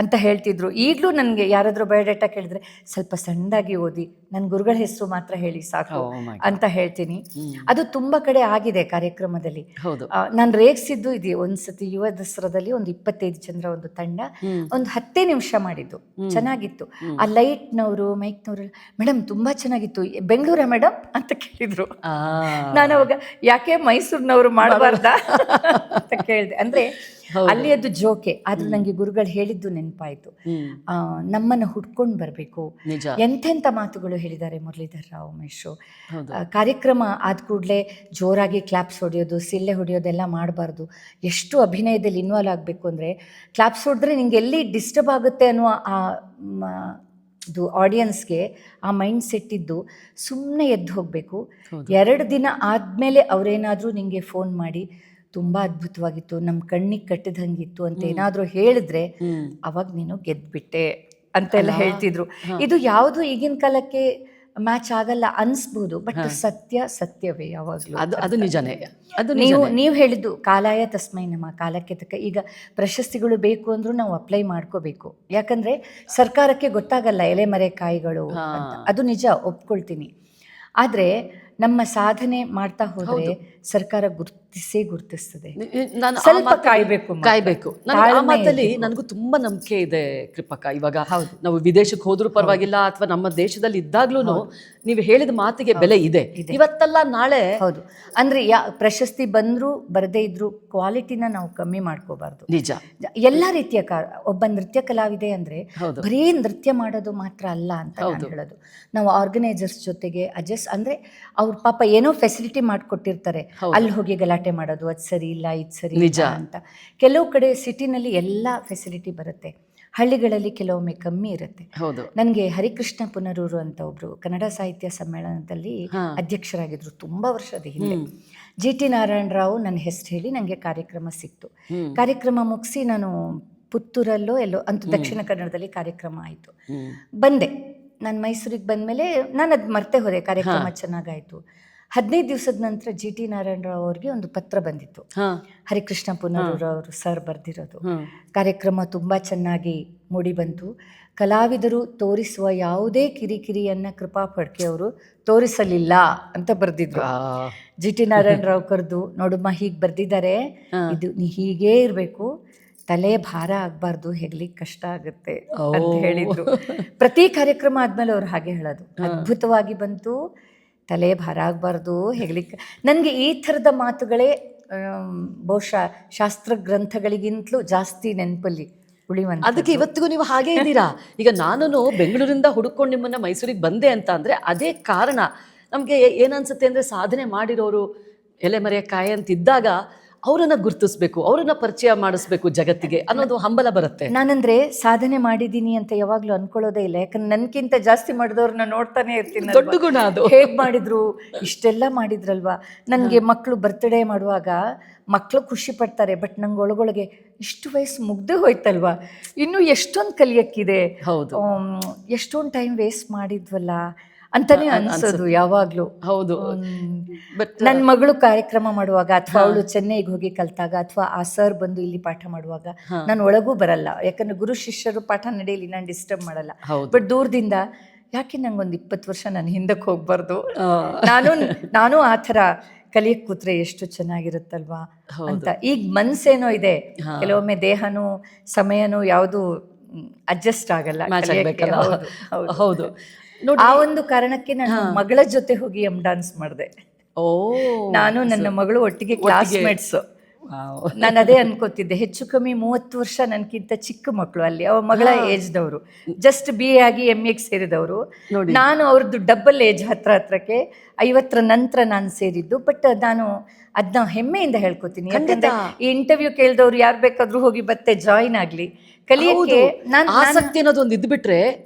ಅಂತ ಹೇಳ್ತಿದ್ರು. ಈಗಲೂ ನನಗೆ ಯಾರಾದರೂ ಬಯೋಡೇಟಾ ಕೇಳಿದ್ರೆ ಸ್ವಲ್ಪ ಸಣ್ಣದಾಗಿ ಓದಿ, ನನ್ನ ಗುರುಗಳ ಹೆಸರು ಮಾತ್ರ ಹೇಳಿ ಸಾಕು ಅಂತ ಹೇಳ್ತೀನಿ. ಅದು ತುಂಬ ಕಡೆ ಆಗಿದೆ ಕಾರ್ಯಕ್ರಮದಲ್ಲಿ. ನಾನು ರೇಗಿಸಿದ್ದು ಇದೆ. ಒಂದ್ಸತಿ ಯುವ ದಸರಾದಲ್ಲಿ ಒಂದು 25 ಜನರ ಒಂದು ತಂಡ ಒಂದು 10 ನಿಮಿಷ ಮಾಡಿದ್ದು, ಚೆನ್ನಾಗಿತ್ತು. ಆ ಲೈಟ್ನವರು ಮೈಕ್ನವರು, ಮೇಡಮ್ ತುಂಬ ಚೆನ್ನಾಗಿತ್ತು, ಬೆಂಗಳೂರ ಮೇಡಮ್ ಅಂತ ಕೇಳಿದ್ರು. ನಾನು ಅವಾಗ ಯಾಕೆ ಮೈಸೂರಿನವರು ಮಾಡಬಾರ್ದ ಅಂತ ಕೇಳಿದೆ. ಅಂದರೆ ಅಲ್ಲಿ ಅದು ಜೋಕೆ, ಆದ್ರೆ ನನಗೆ ಗುರುಗಳು ಹೇಳಿದ್ದು ನೆನಪಾಯಿತು. ನಮ್ಮನ್ನು ಹುಡ್ಕೊಂಡು ಬರಬೇಕು. ಎಂತೆಂಥ ಮಾತುಗಳು ಹೇಳಿದ್ದಾರೆ ಮುರಳೀಧರ್ ರಾವ್ ಮೇಷ್ಟ್ರು. ಕಾರ್ಯಕ್ರಮ ಆದ ಕೂಡಲೇ ಜೋರಾಗಿ ಕ್ಲಾಪ್ಸ್ ಹೊಡೆಯೋದು, ಸಿಳ್ಳೆ ಹೊಡೆಯೋದೆಲ್ಲ ಮಾಡಬಾರ್ದು. ಎಷ್ಟು ಅಭಿನಯದಲ್ಲಿ ಇನ್ವಾಲ್ವ್ ಆಗಬೇಕು ಅಂದರೆ, ಕ್ಲಾಪ್ಸ್ ಹೊಡೆದ್ರೆ ನಿಂಗೆ ಎಲ್ಲಿ ಡಿಸ್ಟರ್ಬ್ ಆಗುತ್ತೆ ಅನ್ನುವ ಇದು ಆಡಿಯನ್ಸ್ಗೆ ಆ ಮೈಂಡ್ ಸೆಟ್ ಇದ್ದು ಸುಮ್ಮನೆ ಎದ್ದು ಹೋಗಬೇಕು. 2 ದಿನ ಆದಮೇಲೆ ಅವರೇನಾದರೂ ನಿಮಗೆ ಫೋನ್ ಮಾಡಿ ತುಂಬ ಅದ್ಭುತವಾಗಿತ್ತು, ನಮ್ಮ ಕಣ್ಣಿಗೆ ಕಟ್ಟಿದಂಗಿತ್ತು ಅಂತ ಏನಾದರೂ ಹೇಳಿದ್ರೆ ಅವಾಗ ನೀನು ಗೆದ್ಬಿಟ್ಟೆ ಅಂತೆಲ್ಲ ಹೇಳ್ತಿದ್ರು. ಇದು ಯಾವುದು ಈಗಿನ ಕಾಲಕ್ಕೆ ಮ್ಯಾಚ್ ಆಗಲ್ಲ ಅನಿಸ್ಬೋದು, ಬಟ್ ಸತ್ಯವೇ ಯಾವಾಗಲೂ. ಅದು ನಿಜನೇ. ಅದು ನೀವು ಹೇಳಿದ್ದು ಕಾಲಾಯ ತಸ್ಮೈ ನಮ್ಮ, ಕಾಲಕ್ಕೆ ತಕ್ಕ. ಈಗ ಪ್ರಶಸ್ತಿಗಳು ಬೇಕು ಅಂದ್ರೂ ನಾವು ಅಪ್ಲೈ ಮಾಡ್ಕೋಬೇಕು, ಯಾಕಂದರೆ ಸರ್ಕಾರಕ್ಕೆ ಗೊತ್ತಾಗಲ್ಲ ಎಲೆಮರೆ ಕಾಯಿಗಳು ಅಂತ. ಅದು ನಿಜ, ಒಪ್ಕೊಳ್ತೀನಿ. ಆದರೆ ನಮ್ಮ ಸಾಧನೆ ಮಾಡ್ತಾ ಹೋದರೆ ಸರ್ಕಾರ ಗುರುತಿಸ್ತದೆ. ಸ್ವಲ್ಪ ಕಾಯ್ಬೇಕು. ಆ ಮಾತಲ್ಲಿ ನನಗೂ ತುಂಬಾ ನಂಬಿಕೆ ಇದೆ ಕೃಪಕ್ಕ. ಇವಾಗ ನಾವು ವಿದೇಶಕ್ಕೆ ಹೋದ್ರೂ ಪರವಾಗಿಲ್ಲ, ಅಥವಾ ನಮ್ಮ ದೇಶದಲ್ಲಿ ಇದ್ದಾಗ್ಲೂ ನೀವು ಹೇಳಿದ ಮಾತಿಗೆ ಬೆಲೆ ಇದೆ. ಇವತ್ತಲ್ಲ ನಾಳೆ. ಹೌದು. ಅಂದ್ರೆ ಪ್ರಶಸ್ತಿ ಬಂದ್ರು ಬರದೇ ಇದ್ರು ಕ್ವಾಲಿಟಿನ ನಾವು ಕಮ್ಮಿ ಮಾಡ್ಕೋಬಾರ್ದು. ನಿಜ. ಎಲ್ಲ ರೀತಿಯ ಒಬ್ಬ ನೃತ್ಯ ಕಲಾವಿದೆ ಅಂದ್ರೆ ಬರೀ ನೃತ್ಯ ಮಾಡೋದು ಮಾತ್ರ ಅಲ್ಲ ಅಂತ ನಾನು ಹೇಳೋದು. ನಾವು ಆರ್ಗನೈಸರ್ಸ್ ಜೊತೆಗೆ ಅಡ್ಜಸ್ಟ್, ಅಂದ್ರೆ ಅವ್ರ ಪಾಪ ಏನೋ ಫೆಸಿಲಿಟಿ ಮಾಡಿಕೊಟ್ಟಿರ್ತಾರೆ, ಅಲ್ಲಿ ಹೋಗಿ ಗಲಾಟೆ ಮಾಡೋದು, ಅದು ಸರಿ ಇಲ್ಲ ಇದು ಸರಿ ಇಲ್ಲ ಅಂತ. ಕೆಲವು ಕಡೆ ಸಿಟಿನಲ್ಲಿ ಎಲ್ಲ ಫೆಸಿಲಿಟಿ ಬರುತ್ತೆ, ಹಳ್ಳಿಗಳಲ್ಲಿ ಕೆಲವೊಮ್ಮೆ ಕಮ್ಮಿ ಇರುತ್ತೆ. ನನಗೆ ಹರಿಕೃಷ್ಣ ಪುನರೂರು ಅಂತ ಒಬ್ರು ಕನ್ನಡ ಸಾಹಿತ್ಯ ಸಮ್ಮೇಳನದಲ್ಲಿ ಅಧ್ಯಕ್ಷರಾಗಿದ್ರು ತುಂಬಾ ವರ್ಷದ ಹಿಂದೆ. GT ನಾರಾಯಣರಾವ್ ನನ್ನ ಹೆಸರು ಹೇಳಿ ನನಗೆ ಕಾರ್ಯಕ್ರಮ ಸಿಕ್ತು. ಕಾರ್ಯಕ್ರಮ ಮುಗಿಸಿ ನಾನು ಪುತ್ತೂರಲ್ಲೋ ಎಲ್ಲೋ ಅಂತೂ ದಕ್ಷಿಣ ಕನ್ನಡದಲ್ಲಿ ಕಾರ್ಯಕ್ರಮ ಆಯಿತು. ಬಂದೆ. ನಾನು ಮೈಸೂರಿಗೆ ಬಂದಮೇಲೆ ನಾನು ಅದು ಮರ್ತೆ ಹೋದೆ. ಕಾರ್ಯಕ್ರಮ ಚೆನ್ನಾಗಾಯಿತು. 15 ದಿವಸದ ನಂತರ GT ನಾರಾಯಣರಾವ್ ಅವ್ರಿಗೆ ಒಂದು ಪತ್ರ ಬಂದಿತ್ತು. ಹರಿಕೃಷ್ಣ ಪುನರೂರವರು ಸರ್ ಬರೆದಿರೋದು. ಕಾರ್ಯಕ್ರಮ ತುಂಬ ಚೆನ್ನಾಗಿ ಮೂಡಿ ಬಂತು. ಕಲಾವಿದರು ತೋರಿಸುವ ಯಾವುದೇ ಕಿರಿಕಿರಿಯನ್ನು ಕೃಪಾ ಫಡ್ಕೆ ಅವರು ತೋರಿಸಲಿಲ್ಲ ಅಂತ ಬರೆದಿದ್ರು. GT ನಾರಾಯಣರಾವ್ ಕರೆದು, ನೋಡಮ್ಮ ಹೀಗೆ ಬರೆದಿದ್ದಾರೆ, ಇದು ನೀ ಹೀಗೇ ಇರಬೇಕು, ತಲೆ ಭಾರ ಆಗಬಾರ್ದು, ಹೆಗ್ಲಿಕ್ಕೆ ಕಷ್ಟ ಆಗುತ್ತೆ ಅಂತ ಹೇಳಿದ್ರು. ಪ್ರತಿ ಕಾರ್ಯಕ್ರಮ ಆದಮೇಲೆ ಅವ್ರು ಹಾಗೆ ಹೇಳೋದು, ಅದ್ಭುತವಾಗಿ ಬಂತು, ತಲೆ ಭಾರ ಆಗಬಾರ್ದು, ಹೆಗ್ಲಿಕ್ಕೆ. ನನಗೆ ಈ ಥರದ ಮಾತುಗಳೇ ಬಹುಶಃ ಶಾಸ್ತ್ರ ಗ್ರಂಥಗಳಿಗಿಂತಲೂ ಜಾಸ್ತಿ ನೆನಪಲ್ಲಿ ಉಳಿಯುವಂತ. ಅದಕ್ಕೆ ಇವತ್ತಿಗೂ ನೀವು ಹಾಗೇ ಇದ್ದೀರಾ. ಈಗ ನಾನು ಬೆಂಗಳೂರಿಂದ ಹುಡುಕೊಂಡು ನಿಮ್ಮನ್ನ ಮೈಸೂರಿಗೆ ಬಂದೆ ಅಂತ ಅಂದ್ರೆ ಅದೇ ಕಾರಣ. ನಮಗೆ ಏನನ್ಸುತ್ತೆ ಅಂದ್ರೆ ಸಾಧನೆ ಮಾಡಿರೋರು ಎಲೆಮರೆಯ ಕಾಯಿ ಅಂತಿದ್ದಾಗ ಅವರನ್ನ ಗುರ್ತಿಸ್ಬೇಕು, ಅವರನ್ನ ಪರಿಚಯ ಮಾಡಿಸ್ಬೇಕು ಜಗತ್ತಿಗೆ ಅನ್ನೋದು ಹಂಬಲ ಬರುತ್ತೆ. ನಾನಂದ್ರೆ ಸಾಧನೆ ಮಾಡಿದ್ದೀನಿ ಅಂತ ಯಾವಾಗ್ಲೂ ಅನ್ಕೊಳ್ಳೋದೇ ಇಲ್ಲ. ಯಾಕಂದ್ರೆ ನನ್ಕಿಂತ ಜಾಸ್ತಿ ಮಾಡಿದವ್ರನ್ನ ನೋಡ್ತಾನೆ ಇರ್ತೀನಿ. ದೊಡ್ಡ ಗುಣ ಅದು. ಹೇಗ್ ಮಾಡಿದ್ರು, ಇಷ್ಟೆಲ್ಲ ಮಾಡಿದ್ರಲ್ವಾ. ನನಗೆ ಮಕ್ಕಳು ಬರ್ತ್ಡೇ ಮಾಡುವಾಗ ಮಕ್ಕಳು ಖುಷಿ ಪಡ್ತಾರೆ, ಬಟ್ ನಂಗೆ ಒಳಗೊಳಗೆ ಇಷ್ಟು ವಯಸ್ಸು ಮುಗ್ದೇ ಹೋಯ್ತಲ್ವಾ, ಇನ್ನೂ ಎಷ್ಟೊಂದು ಕಲಿಯಕ್ಕಿದೆ, ಹೌದು, ಎಷ್ಟೊಂದು ಟೈಮ್ ವೇಸ್ಟ್ ಮಾಡಿದ್ವಲ್ಲ ಅಂತಾನೆ ಅನ್ಸೋದು ಯಾವಾಗ್ಲೂ. ಹೌದು. ಬಟ್ ನನ್ನ ಮಗಳು ಕಾರ್ಯಕ್ರಮ ಮಾಡುವಾಗ ಅಥವಾ ಅವಳು ಚೆನ್ನೈಗೆ ಹೋಗಿ ಕಲ್ತಾಗ ಅಥವಾ ಆ ಸರ್ ಬಂದು ಇಲ್ಲಿ ಪಾಠ ಮಾಡುವಾಗ ನಾನು ಒಳಗೂ ಬರಲ್ಲ. ಯಾಕಂದ್ರೆ ಗುರು ಶಿಷ್ಯರು ಪಾಠ ನಡೆಯಲಿ, ನಾನು ಡಿಸ್ಟರ್ಬ್ ಮಾಡಲ್ಲ. ಬಟ್ ದೂರದಿಂದ ಯಾಕೆ ನಂಗೊಂದು 20 ವರ್ಷ ನಾನು ಹಿಂದಕ್ಕೆ ಹೋಗ್ಬಾರ್ದು, ನಾನು ಆ ಥರ ಕಲಿಯಕ್ ಕೂತ್ರೆ ಎಷ್ಟು ಚೆನ್ನಾಗಿರುತ್ತಲ್ವಾ ಅಂತ. ಈಗ ಮನ್ಸೇನೋ ಇದೆ, ಕೆಲವೊಮ್ಮೆ ದೇಹನೂ ಸಮಯನೂ ಯಾವುದು ಅಡ್ಜಸ್ಟ್ ಆಗಲ್ಲ. ಹೌದು. ಆ ಒಂದು ಕಾರಣಕ್ಕೆ ನಾನು ಮಗಳ ಜೊತೆ ಹೋಗಿ ಡಾನ್ಸ್ ಮಾಡಿದೆ. ನಾನು ನನ್ನ ಮಗಳು ಒಟ್ಟಿಗೆ ಕ್ಲಾಸ್ಮೇಟ್ಸ್. ನಾನು ಅದೇ ಅನ್ಕೋತಿದ್ದೆ, ಹೆಚ್ಚು ಕಮ್ಮಿ 30 ವರ್ಷ ನನ್ಕಿಂತ ಚಿಕ್ಕ ಮಕ್ಕಳು ಅಲ್ಲಿ, ಅವ್ರ ಮಗಳ ಏಜ್ದವರು, ಜಸ್ಟ್ BA ಆಗಿ MA ಸೇರಿದವರು. ನಾನು ಅವ್ರದ್ದು ಡಬಲ್ ಏಜ್ ಹತ್ರಕ್ಕೆ 50 ನಂತರ ನಾನು ಸೇರಿದ್ದು. ಬಟ್ ನಾನು ಅದನ್ನ ಹೆಮ್ಮೆಯಿಂದ ಹೇಳ್ಕೊತೀನಿ. ಯಾಕಂದ್ರೆ ಈ ಇಂಟರ್ವ್ಯೂ ಕೇಳಿದವ್ರು ಯಾರು ಬೇಕಾದ್ರೂ ಹೋಗಿ ಮತ್ತೆ ಜಾಯಿನ್ ಆಗ್ಲಿ, ಕಲಿಯಕ್ಕೆ. ಆಸಕ್ತಿ ಅನ್ನೋದು ಒಂದು ಇದ್ಬಿಟ್ರೆ,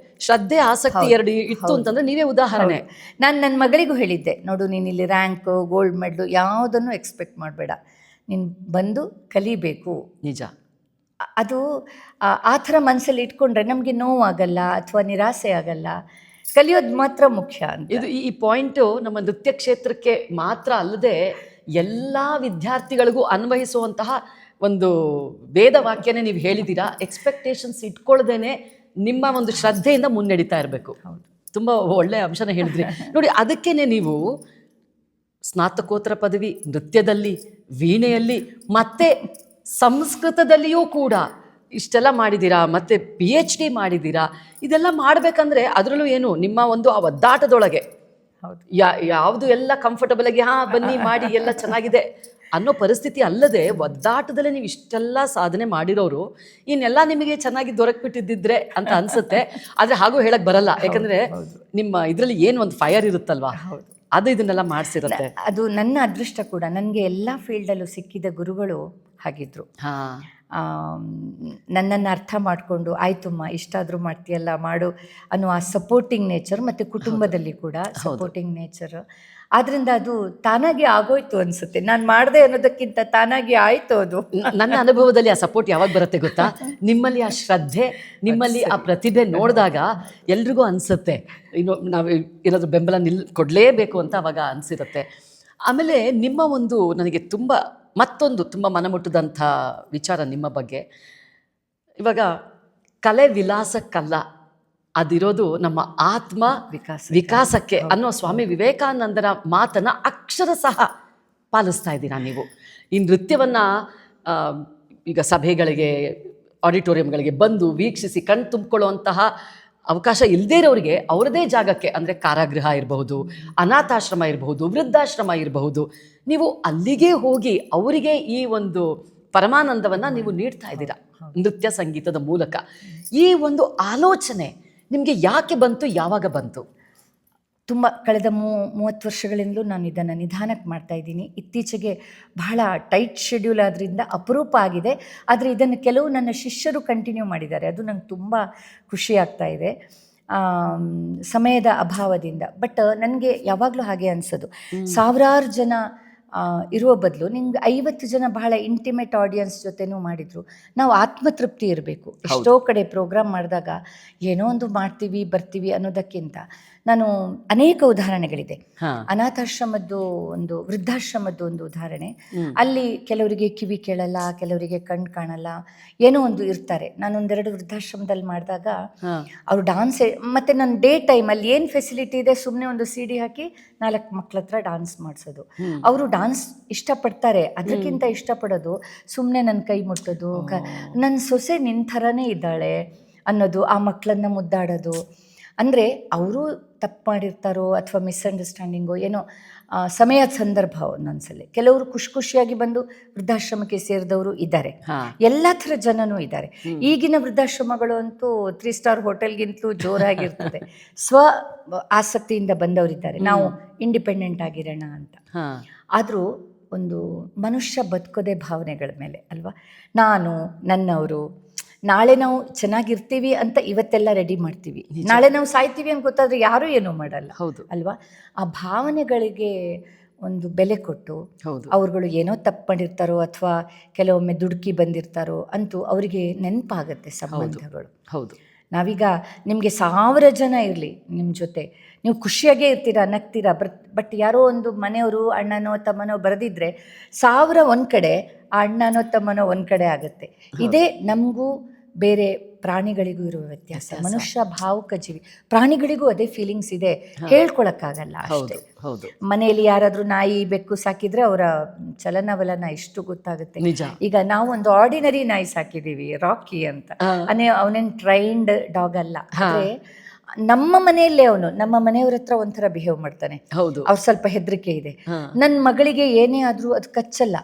ಶ್ರದ್ಧೆ ಆಸಕ್ತಿ ಎರಡು ಇತ್ತು ಅಂತಂದ್ರೆ ನೀವೇ ಉದಾಹರಣೆ. ನಾನು ನನ್ನ ಮಗಳಿಗೂ ಹೇಳಿದ್ದೆ, ನೋಡು ನೀನು ಇಲ್ಲಿ ರ್ಯಾಂಕ್ ಗೋಲ್ಡ್ ಮೆಡಲ್ ಯಾವುದನ್ನು ಎಕ್ಸ್ಪೆಕ್ಟ್ ಮಾಡಬೇಡ, ನೀನು ಬಂದು ಕಲಿಬೇಕು. ನಿಜ. ಅದು ಆ ಥರ ಮನಸ್ಸಲ್ಲಿ ಇಟ್ಕೊಂಡ್ರೆ ನಮಗೆ ನೋವಾಗಲ್ಲ ಅಥವಾ ನಿರಾಸೆ ಆಗಲ್ಲ. ಕಲಿಯೋದು ಮಾತ್ರ ಮುಖ್ಯ ಅಂತ. ಇದು ಈ ಪಾಯಿಂಟು ನಮ್ಮ ನೃತ್ಯ ಕ್ಷೇತ್ರಕ್ಕೆ ಮಾತ್ರ ಅಲ್ಲದೆ ಎಲ್ಲ ವಿದ್ಯಾರ್ಥಿಗಳಿಗೂ ಅನ್ವಯಿಸುವಂತಹ ಒಂದು ವೇದ ವಾಕ್ಯನೇ ನೀವು ಹೇಳಿದ್ದೀರಾ. ಎಕ್ಸ್ಪೆಕ್ಟೇಷನ್ಸ್ ಇಟ್ಕೊಳ್ದೇನೆ ನಿಮ್ಮ ಒಂದು ಶ್ರದ್ಧೆಯಿಂದ ಮುನ್ನಡೀತಾ ಇರಬೇಕು. ತುಂಬ ಒಳ್ಳೆಯ ಅಂಶನ ಹೇಳಿದ್ರಿ ನೋಡಿ. ಅದಕ್ಕೇನೆ ನೀವು ಸ್ನಾತಕೋತ್ತರ ಪದವಿ ನೃತ್ಯದಲ್ಲಿ, ವೀಣೆಯಲ್ಲಿ, ಮತ್ತೆ ಸಂಸ್ಕೃತದಲ್ಲಿಯೂ ಕೂಡ ಇಷ್ಟೆಲ್ಲ ಮಾಡಿದ್ದೀರಾ, ಮತ್ತೆ PhD ಮಾಡಿದ್ದೀರಾ. ಇದೆಲ್ಲ ಮಾಡಬೇಕಂದ್ರೆ ಅದರಲ್ಲೂ ಏನು ನಿಮ್ಮ ಒಂದು ಆ ಒದ್ದಾಟದೊಳಗೆ ಯಾವುದು ಎಲ್ಲ ಕಂಫರ್ಟಬಲ್ ಆಗಿ ಬನ್ನಿ ಮಾಡಿ ಎಲ್ಲ ಚೆನ್ನಾಗಿದೆ ಅನ್ನೋ ಪರಿಸ್ಥಿತಿ ಅಲ್ಲದೆ ಒದ್ದಾಟದಲ್ಲೇ ನೀವು ಇಷ್ಟೆಲ್ಲ ಸಾಧನೆ ಮಾಡಿರೋರು, ಇನ್ನೆಲ್ಲ ನಿಮಗೆ ಚೆನ್ನಾಗಿ ದೊರಕ್ಬಿಟ್ಟಿದ್ದಿದ್ರೆ ಅಂತ ಅನ್ಸುತ್ತೆ. ಆದರೆ ಹಾಗೂ ಹೇಳಕ್ ಬರಲ್ಲ, ಯಾಕಂದ್ರೆ ನಿಮ್ಮ ಇದರಲ್ಲಿ ಏನು ಒಂದು ಫೈರ್ ಇರುತ್ತಲ್ವಾ, ಅದು ಇದನ್ನೆಲ್ಲ ಮಾಡಿಸಿರುತ್ತೆ. ಅದು ನನ್ನ ಅದೃಷ್ಟ ಕೂಡ. ನನಗೆ ಎಲ್ಲ ಫೀಲ್ಡಲ್ಲೂ ಸಿಕ್ಕಿದ ಗುರುಗಳು ಹಾಗಿದ್ರು. ನನ್ನನ್ನು ಅರ್ಥ ಮಾಡಿಕೊಂಡು ಆಯ್ತಮ್ಮ ಇಷ್ಟಾದರೂ ಮಾಡ್ತೀಯಲ್ಲ ಮಾಡು ಅನ್ನೋ ಆ ಸಪೋರ್ಟಿಂಗ್ ನೇಚರ್, ಮತ್ತು ಕುಟುಂಬದಲ್ಲಿ ಕೂಡ ಸಪೋರ್ಟಿಂಗ್ ನೇಚರ್. ಆದ್ರಿಂದ ಅದು ತಾನಾಗಿ ಆಗೋಯ್ತು ಅನ್ಸುತ್ತೆ. ನಾನು ಮಾಡಿದೆ ಅನ್ನೋದಕ್ಕಿಂತ ತಾನಾಗಿ ಆಯ್ತು ಅದು. ನನ್ನ ಅನುಭವದಲ್ಲಿ ಆ ಸಪೋರ್ಟ್ ಯಾವಾಗ ಬರುತ್ತೆ ಗೊತ್ತಾ, ನಿಮ್ಮಲ್ಲಿ ಆ ಶ್ರದ್ಧೆ, ನಿಮ್ಮಲ್ಲಿ ಆ ಪ್ರತಿಭೆ ನೋಡಿದಾಗ ಎಲ್ರಿಗೂ ಅನಿಸುತ್ತೆ ಇನ್ನು ನಾವು ಏನಾದರೂ ಬೆಂಬಲ ಕೊಡಲೇಬೇಕು ಅಂತ ಅವಾಗ ಅನಿಸಿರುತ್ತೆ. ಆಮೇಲೆ ನಿಮ್ಮ ಒಂದು ನನಗೆ ಮತ್ತೊಂದು ತುಂಬ ಮನಮುಟ್ಟದಂಥ ವಿಚಾರ ನಿಮ್ಮ ಬಗ್ಗೆ. ಇವಾಗ ಕಲೆ ವಿಲಾಸಕ್ಕಲ್ಲ, ಅದಿರೋದು ನಮ್ಮ ಆತ್ಮ ವಿಕಾಸಕ್ಕೆ ಅನ್ನೋ ಸ್ವಾಮಿ ವಿವೇಕಾನಂದರ ಮಾತನ್ನ ಅಕ್ಷರ ಸಹ ಪಾಲಿಸ್ತಾ ಇದ್ದೀರಾ ನೀವು. ಈ ನೃತ್ಯವನ್ನ ಈಗ ಸಭೆಗಳಿಗೆ, ಆಡಿಟೋರಿಯಂಗಳಿಗೆ ಬಂದು ವೀಕ್ಷಿಸಿ ಕಣ್ ತುಂಬಿಕೊಳ್ಳುವಂತಹ ಅವಕಾಶ ಇಲ್ಲದೇ ಇರೋರಿಗೆ ಅವರದೇ ಜಾಗಕ್ಕೆ, ಅಂದರೆ ಕಾರಾಗೃಹ ಇರಬಹುದು, ಅನಾಥಾಶ್ರಮ ಇರಬಹುದು, ವೃದ್ಧಾಶ್ರಮ ಇರಬಹುದು, ನೀವು ಅಲ್ಲಿಗೆ ಹೋಗಿ ಅವರಿಗೆ ಈ ಒಂದು ಪರಮಾನಂದವನ್ನು ನೀವು ನೀಡ್ತಾ ಇದ್ದೀರಾ ನೃತ್ಯ ಸಂಗೀತದ ಮೂಲಕ. ಈ ಒಂದು ಆಲೋಚನೆ ನಿಮಗೆ ಯಾಕೆ ಬಂತು, ಯಾವಾಗ ಬಂತು? ತುಂಬ ಕಳೆದ 30 ವರ್ಷಗಳಿಂದಲೂ ನಾನು ಇದನ್ನು ನಿಧಾನಕ್ಕೆ ಮಾಡ್ತಾಯಿದ್ದೀನಿ. ಇತ್ತೀಚೆಗೆ ಬಹಳ ಟೈಟ್ ಶೆಡ್ಯೂಲ್ ಆದ್ದರಿಂದ ಅಪರೂಪ ಆಗಿದೆ. ಆದರೆ ಇದನ್ನು ಕೆಲವು ನನ್ನ ಶಿಷ್ಯರು ಕಂಟಿನ್ಯೂ ಮಾಡಿದ್ದಾರೆ. ಅದು ನಂಗೆ ತುಂಬ ಖುಷಿ ಆಗ್ತಾ ಇದೆ ಸಮಯದ ಅಭಾವದಿಂದ. ಬಟ್ ನನಗೆ ಯಾವಾಗಲೂ ಹಾಗೆ ಅನಿಸೋದು, ಸಾವಿರಾರು ಜನ ಇರುವ ಬದಲು ನಿಮ್ಗೆ 50 ಜನ ಬಹಳ ಇಂಟಿಮೇಟ್ ಆಡಿಯನ್ಸ್ ಜೊತೆನೂ ಮಾಡಿದ್ರು. ನಾವು ಆತ್ಮತೃಪ್ತಿ ಇರಬೇಕು. ಎಷ್ಟೋ ಕಡೆ ಪ್ರೋಗ್ರಾಮ್ ಮಾಡಿದಾಗ ಏನೋ ಒಂದು ಮಾಡ್ತೀವಿ ಬರ್ತೀವಿ ಅನ್ನೋದಕ್ಕಿಂತ ನಾನು ಅನೇಕ ಉದಾಹರಣೆಗಳಿದೆ. ಅನಾಥಾಶ್ರಮದ್ದು ಒಂದು ವೃದ್ಧಾಶ್ರಮದ್ದು ಒಂದು ಉದಾಹರಣೆ. ಅಲ್ಲಿ ಕೆಲವರಿಗೆ ಕಿವಿ ಕೇಳಲ್ಲ, ಕೆಲವರಿಗೆ ಕಣ್ಣು ಕಾಣಲ್ಲ, ಏನೋ ಒಂದು ಇರ್ತಾರೆ. ನಾನು ಒಂದೆರಡು ವೃದ್ಧಾಶ್ರಮದಲ್ಲಿ ಮಾಡಿದಾಗ ಅವರು ಡಾನ್ಸ್, ಮತ್ತು ನನ್ನ ಡೇ ಟೈಮ್ ಅಲ್ಲಿ ಏನು ಫೆಸಿಲಿಟಿ ಇದೆ, ಸುಮ್ಮನೆ ಒಂದು CD ಹಾಕಿ 4 ಮಕ್ಳ ಹತ್ರ ಡಾನ್ಸ್ ಮಾಡಿಸೋದು. ಅವರು ಡಾನ್ಸ್ ಇಷ್ಟಪಡ್ತಾರೆ, ಅದಕ್ಕಿಂತ ಇಷ್ಟಪಡೋದು ಸುಮ್ಮನೆ ನನ್ನ ಕೈ ಮುಟ್ಟೋದು, ನನ್ನ ಸೊಸೆ ನಿನ್ನ ಥರನೇ ಇದ್ದಾಳೆ ಅನ್ನೋದು, ಆ ಮಕ್ಕಳನ್ನ ಮುದ್ದಾಡೋದು. ಅಂದರೆ ಅವರು ತಪ್ಪು ಮಾಡಿರ್ತಾರೋ ಅಥವಾ ಮಿಸ್ಅಂಡರ್ಸ್ಟ್ಯಾಂಡಿಂಗೋ ಏನೋ, ಸಮಯದ ಸಂದರ್ಭ ಒಂದೊಂದ್ಸಲಿ. ಕೆಲವರು ಖುಷಿಯಾಗಿ ಬಂದು ವೃದ್ಧಾಶ್ರಮಕ್ಕೆ ಸೇರಿದವರು ಇದ್ದಾರೆ, ಎಲ್ಲ ಥರ ಜನನೂ ಇದ್ದಾರೆ. ಈಗಿನ ವೃದ್ಧಾಶ್ರಮಗಳು ಅಂತೂ 3 ಸ್ಟಾರ್ ಹೋಟೆಲ್ಗಿಂತಲೂ ಜೋರಾಗಿರ್ತದೆ. ಆಸಕ್ತಿಯಿಂದ ಬಂದವರಿದ್ದಾರೆ, ನಾವು ಇಂಡಿಪೆಂಡೆಂಟ್ ಆಗಿರೋಣ ಅಂತ. ಆದರೂ ಒಂದು ಮನುಷ್ಯ ಬದುಕೋದೇ ಭಾವನೆಗಳ ಮೇಲೆ ಅಲ್ವಾ. ನಾನು, ನನ್ನವರು, ನಾಳೆ ನಾವು ಚೆನ್ನಾಗಿರ್ತೀವಿ ಅಂತ ಇವತ್ತೆಲ್ಲ ರೆಡಿ ಮಾಡ್ತೀವಿ, ನಾಳೆ ನಾವು ಸಾಯ್ತೀವಿ ಅಂತ ಗೊತ್ತಾದ್ರೆ ಯಾರೂ ಏನೂ ಮಾಡಲ್ಲ. ಹೌದು ಅಲ್ವಾ. ಆ ಭಾವನೆಗಳಿಗೆ ಒಂದು ಬೆಲೆ ಕೊಟ್ಟು, ಅವ್ರುಗಳು ಏನೋ ತಪ್ಪು ಮಾಡಿರ್ತಾರೋ ಅಥವಾ ಕೆಲವೊಮ್ಮೆ ದುಡುಕಿ ಬಂದಿರ್ತಾರೋ ಅಂತೂ ಅವರಿಗೆ ನೆನಪಾಗತ್ತೆ ಸಂಬಂಧಗಳು. ಹೌದು. ನಾವೀಗ ನಿಮಗೆ 1000 ಜನ ಇರಲಿ ನಿಮ್ಮ ಜೊತೆ, ನೀವು ಖುಷಿಯಾಗೇ ಇರ್ತೀರಾ, ನಗ್ತೀರಾ, ಬಟ್ ಯಾರೋ ಒಂದು ಮನೆಯವರು ಅಣ್ಣನೋ ತಮ್ಮನೋ ಬರೆದಿದ್ರೆ 1000 ಒಂದು ಕಡೆ, ಆ ಅಣ್ಣನೋ ತಮ್ಮನೋ ಒಂದು ಕಡೆ ಆಗುತ್ತೆ. ಇದೇ ನಮಗೂ ಬೇರೆ ಪ್ರಾಣಿಗಳಿಗೂ ಇರುವ ವ್ಯತ್ಯಾಸ. ಮನುಷ್ಯ ಭಾವುಕ ಜೀವಿ, ಪ್ರಾಣಿಗಳಿಗೂ ಅದೇ ಫೀಲಿಂಗ್ಸ್ ಇದೆ, ಹೇಳ್ಕೊಳಕ್ಕಾಗಲ್ಲ ಅಷ್ಟೇ. ಮನೆಯಲ್ಲಿ ಯಾರಾದ್ರೂ ನಾಯಿ ಬೆಕ್ಕು ಸಾಕಿದ್ರೆ ಅವರ ಚಲನವಲನ ಎಷ್ಟು ಗೊತ್ತಾಗುತ್ತೆ. ಈಗ ನಾವು ಒಂದು ಆರ್ಡಿನರಿ ನಾಯಿ ಸಾಕಿದೀವಿ, ರಾಕಿ ಅಂತ, ಅವನೇನು ಟ್ರೈನ್ಡ್ ಡಾಗ್ ಅಲ್ಲ. ಆದ್ರೆ ನಮ್ಮ ಮನೆಯಲ್ಲೇ ಅವನು ನಮ್ಮ ಮನೆಯವ್ರ ಹತ್ರ ಒಂಥರ ಬಿಹೇವ್ ಮಾಡ್ತಾನೆ. ಅವ್ರು ಸ್ವಲ್ಪ ಹೆದರಿಕೆ ಇದೆ. ನನ್ನ ಮಗಳಿಗೆ ಏನೇ ಆದ್ರೂ ಅದು ಕಚ್ಚಲ್ಲ,